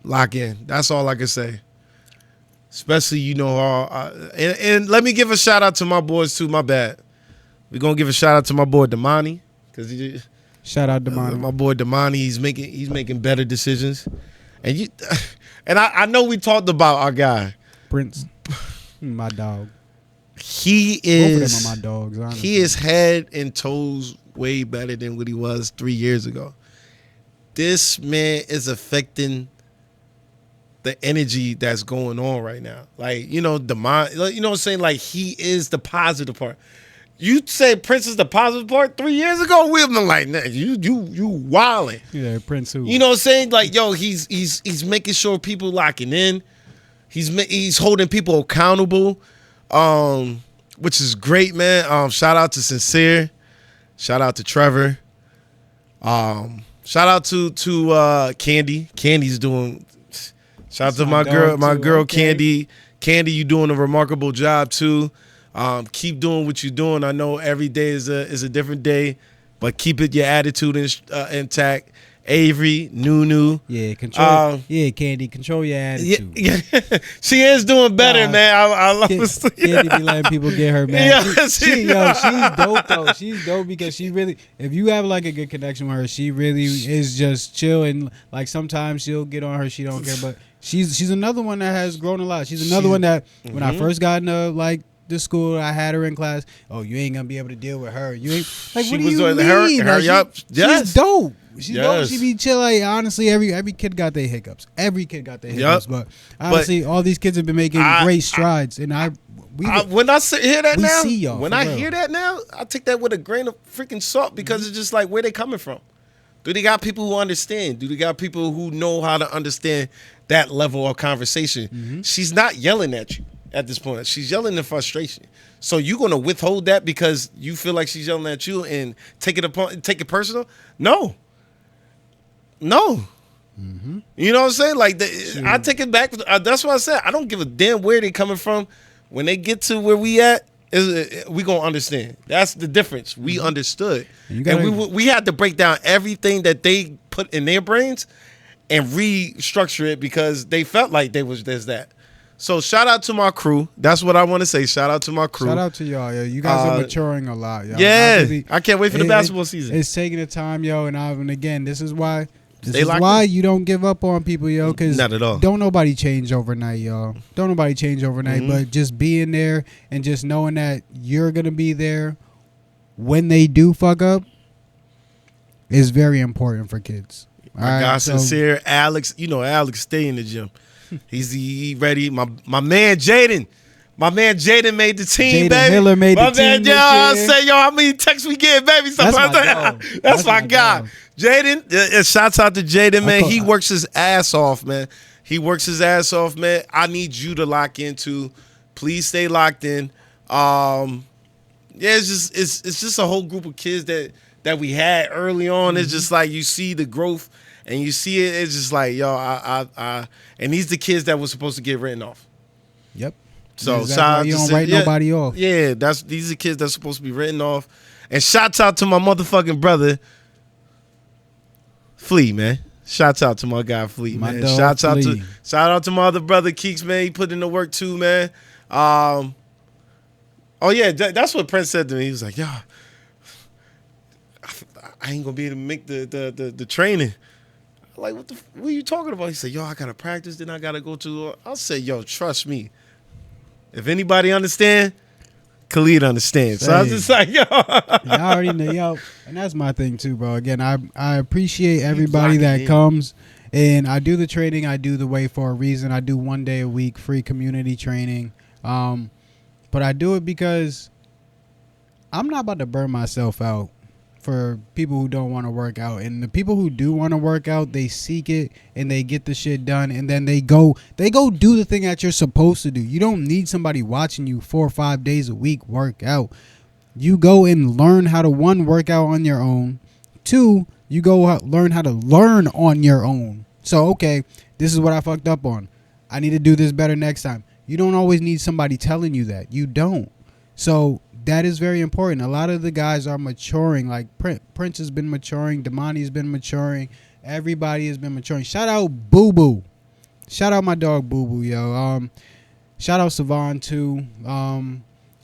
Lock in. That's all I can say. Especially, you know, and let me give a shout out to my boys too. My bad. We're gonna give a shout out to my boy Damani, because shout out Damani. My boy Damani, he's making better decisions, and I know we talked about our guy Prince, my dog. He Both of them is are my dogs. Honestly. He is head and toes way better than what he was 3 years ago. This man is affecting the energy that's going on right now. Like, you know, the mind, you know what I'm saying? Like, he is the positive part. You say Prince is the positive part 3 years ago, we've been like, nah, you wildin'. Yeah, Prince who? You know what I'm saying? Like, yo, he's making sure people locking in. He's holding people accountable, which is great, man. Shout out to Sincere. Shout out to Trevor. Shout out to Candy. Candy's doing. Shout out to my girl Candy. Candy, you doing a remarkable job too. Keep doing what you're doing. I know every day is a different day, but keep your attitude intact. Avery, Nunu. Yeah, control. Candy, control your attitude. Yeah. She is doing better, man. I love this. Candy be letting people get her, man. Yeah, she's dope though. She's dope because she really, if you have like a good connection with her, she really is just chill, and like sometimes she'll get on her, she don't care, but she's another one that has grown a lot. She's another one that when I first got into like this school, I had her in class. Oh, you ain't gonna be able to deal with her. You ain't like, what do you mean? She's dope. She's dope. She be chill. Like, honestly, every kid got their hiccups. Every kid got their hiccups. But honestly, all these kids have been making great strides. And when I hear that now, see y'all, when I hear that now, I take that with a grain of freaking salt because it's just like, where they coming from? Do they got people who understand? Do they got people who know how to understand that level of conversation? She's not yelling at you at this point. She's yelling in frustration. So you gonna withhold that because you feel like she's yelling at you and take it personal? No. You know what I'm saying? Like, I take it back. That's what I said. I don't give a damn where they coming from. When they get to where we at, we gonna understand. That's the difference. We understood, and we had to break down everything that they put in their brains and restructure it because they felt like there's that. So shout out to my crew. That's what I want to say. Shout out to my crew. Shout out to y'all. Yo. You guys are maturing a lot. Yo. Yeah, I can't wait for the basketball season. It's taking the time, yo. And again, this is why you don't give up on people, yo. Because not at all. Don't nobody change overnight, y'all. Don't nobody change overnight. But just being there and just knowing that you're gonna be there when they do fuck up is very important for kids. My guy, Sincere, Alex. You know, Alex stay in the gym. He ready. My man Jaden. My man Jaden made the team, Jaden baby. Miller made the team. I say, yo, how many texts we get, baby? That's my guy. Jaden, shouts out to Jaden, man. He works his ass off, man. I need you to lock into. Please stay locked in. It's just a whole group of kids that we had early on. It's just like you see the growth and you see it. It's just like, yo, and these the kids that were supposed to get written off. Yep. So you don't write nobody off. Yeah, these are kids that's supposed to be written off. And shouts out to my motherfucking brother, Flea, man. Shouts out to my guy Flea, man. Shout out to my other brother Keeks, man. He put in the work too, man. Oh yeah, that's what Prince said to me. He was like, yo, I ain't gonna be able to make the training. I'm like, what are you talking about? He said, yo, I gotta practice, then I gotta go to. I'll say, yo, trust me. If anybody understand, Khalid understands. So I was just like, yo. I already know, yo. And that's my thing too, bro. Again, I appreciate everybody that comes. And I do the training. I do the way for a reason. I do 1 day a week, free community training. But I do it because I'm not about to burn myself out for people who don't want to work out. And the people who do want to work out, they seek it and they get the shit done, and then they go do the thing that you're supposed to do. You don't need somebody watching you 4 or 5 days a week work out. You go and learn how to, 1, work out on your own. 2, you go learn how to learn on your own. So, okay, this is what I fucked up on. I need to do this better next time. You don't always need somebody telling you that. You don't. So that is very important. A lot of the guys are maturing. Like Prince has been maturing. Damani's been maturing. Everybody has been maturing. Shout out Boo Boo. Shout out my dog Boo Boo, yo. Shout out Savon too.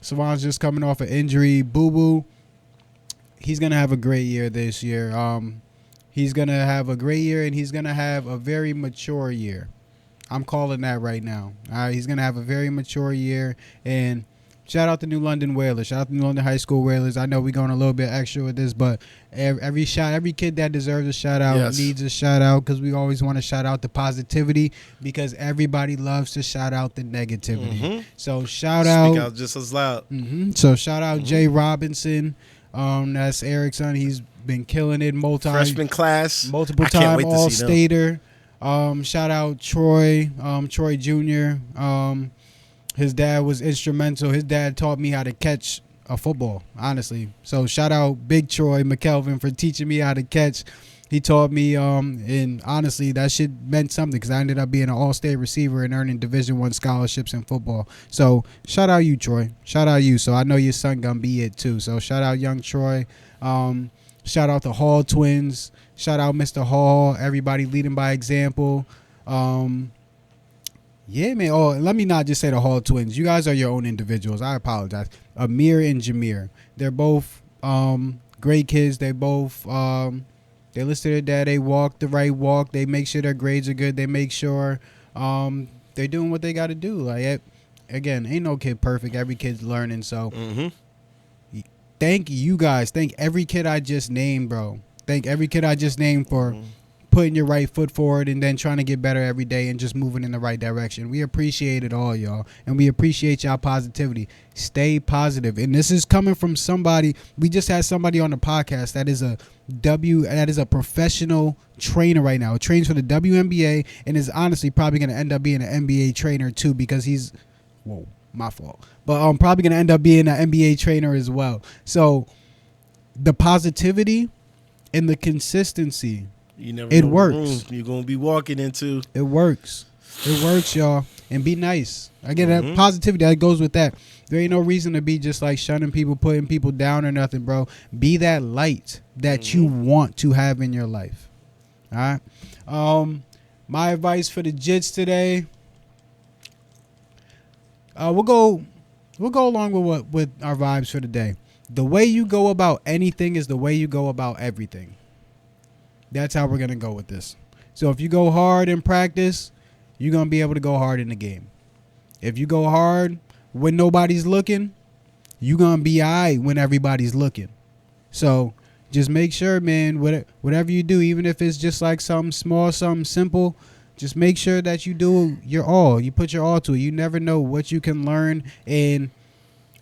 Savon's just coming off an injury. Boo Boo, he's gonna have a great year this year. He's gonna have a great year, and he's gonna have a very mature year. I'm calling that right now. He's gonna have a very mature year, and Shout out the New London Whalers. Shout out the New London High School Whalers. I know we're going a little bit extra with this, but every kid that deserves a shout out needs a shout out, because we always want to shout out the positivity, because everybody loves to shout out the negativity. So shout out just as loud. So shout out Jay Robinson. That's Eric's son. He's been killing it. Freshman class. Multiple time All-Stater. Shout out Troy. Troy Jr. His dad was instrumental. His dad taught me how to catch a football, honestly. So shout out Big Troy McKelvin for teaching me how to catch. He taught me, and honestly, that shit meant something, because I ended up being an all-state receiver and earning Division I scholarships in football. So shout out you, Troy. Shout out you. So I know your son gonna be it too. So shout out young Troy. Shout out the Hall twins. Shout out Mr. Hall. Everybody leading by example. Yeah, man. Oh, let me not just say the Hall twins. You guys are your own individuals. I apologize. Amir and Jameer. They're both great kids. They both they listen to their dad. They walk the right walk. They make sure their grades are good. They make sure they're doing what they got to do. Like, again, ain't no kid perfect. Every kid's learning. So thank you guys. Thank every kid I just named, bro. Thank every kid I just named for putting your right foot forward and then trying to get better every day and just moving in the right direction. We appreciate it all, y'all. And we appreciate y'all positivity. Stay positive. And this is coming from somebody. We just had somebody on the podcast that is a professional trainer right now. Trains for the WNBA and is honestly probably going to end up being an NBA trainer too, because he's, whoa, my fault. But I'm probably going to end up being an NBA trainer as well. So the positivity and the consistency, you never it know works. What room you're going to be walking into. It works. It works, y'all. And be nice. Again, that positivity, that goes with that. There ain't no reason to be just like shunning people, putting people down or nothing, bro. Be that light that you want to have in your life. All right. My advice for the Jits today. We'll go along with our vibes for the day. The way you go about anything is the way you go about everything. That's how we're going to go with this. So if you go hard in practice, you're going to be able to go hard in the game. If you go hard when nobody's looking, you're going to be all right when everybody's looking. So just make sure, man, whatever you do, even if it's just like something small, something simple, just make sure that you do your all. You put your all to it. You never know what you can learn, and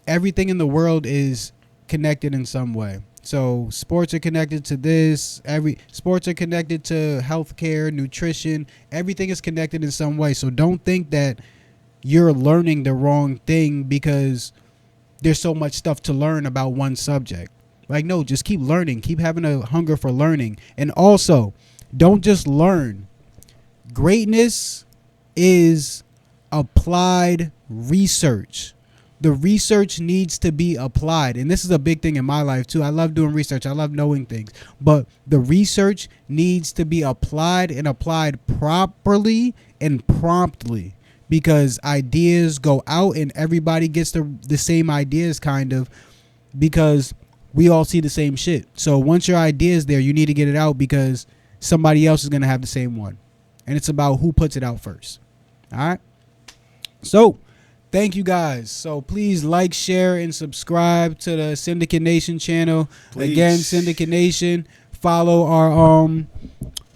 everything in the world is connected in some way. So sports are connected to this. Sports are connected to healthcare, nutrition. Everything is connected in some way. So don't think that you're learning the wrong thing because there's so much stuff to learn about one subject. Like, no, just keep learning. Keep having a hunger for learning. And also, don't just learn. Greatness is applied research. The research needs to be applied. And this is a big thing in my life, too. I love doing research. I love knowing things. But the research needs to be applied and applied properly and promptly, because ideas go out and everybody gets the same ideas, kind of, because we all see the same shit. So once your idea is there, you need to get it out, because somebody else is going to have the same one. And it's about who puts it out first. All right? So thank you guys. So please like, share, and subscribe to the Syndicate Nation channel. Please. Again, Syndicate Nation. Follow our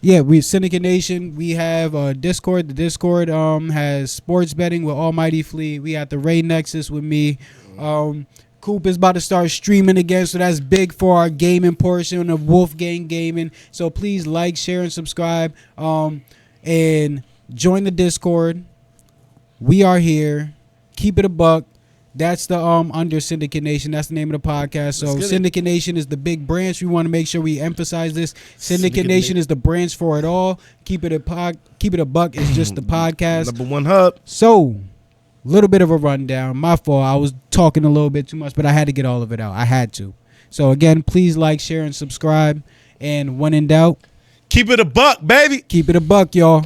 we Syndicate Nation. We have a Discord. The Discord has sports betting with Almighty Fleet. We got the Ray Nexus with me. Coop is about to start streaming again, so that's big for our gaming portion of Wolfgang Gaming. So please like, share, and subscribe. And join the Discord. We are here. Keep it a buck. That's the under Syndicate Nation. That's the name of the podcast. So Syndicate Nation is the big branch. We want to make sure we emphasize this. Syndicate Nation is the branch for it all. Keep it a buck is just the podcast. Number one hub. So, little bit of a rundown. My fault. I was talking a little bit too much, but I had to get all of it out. I had to. So again, please like, share, and subscribe. And when in doubt, keep it a buck, baby. Keep it a buck, y'all.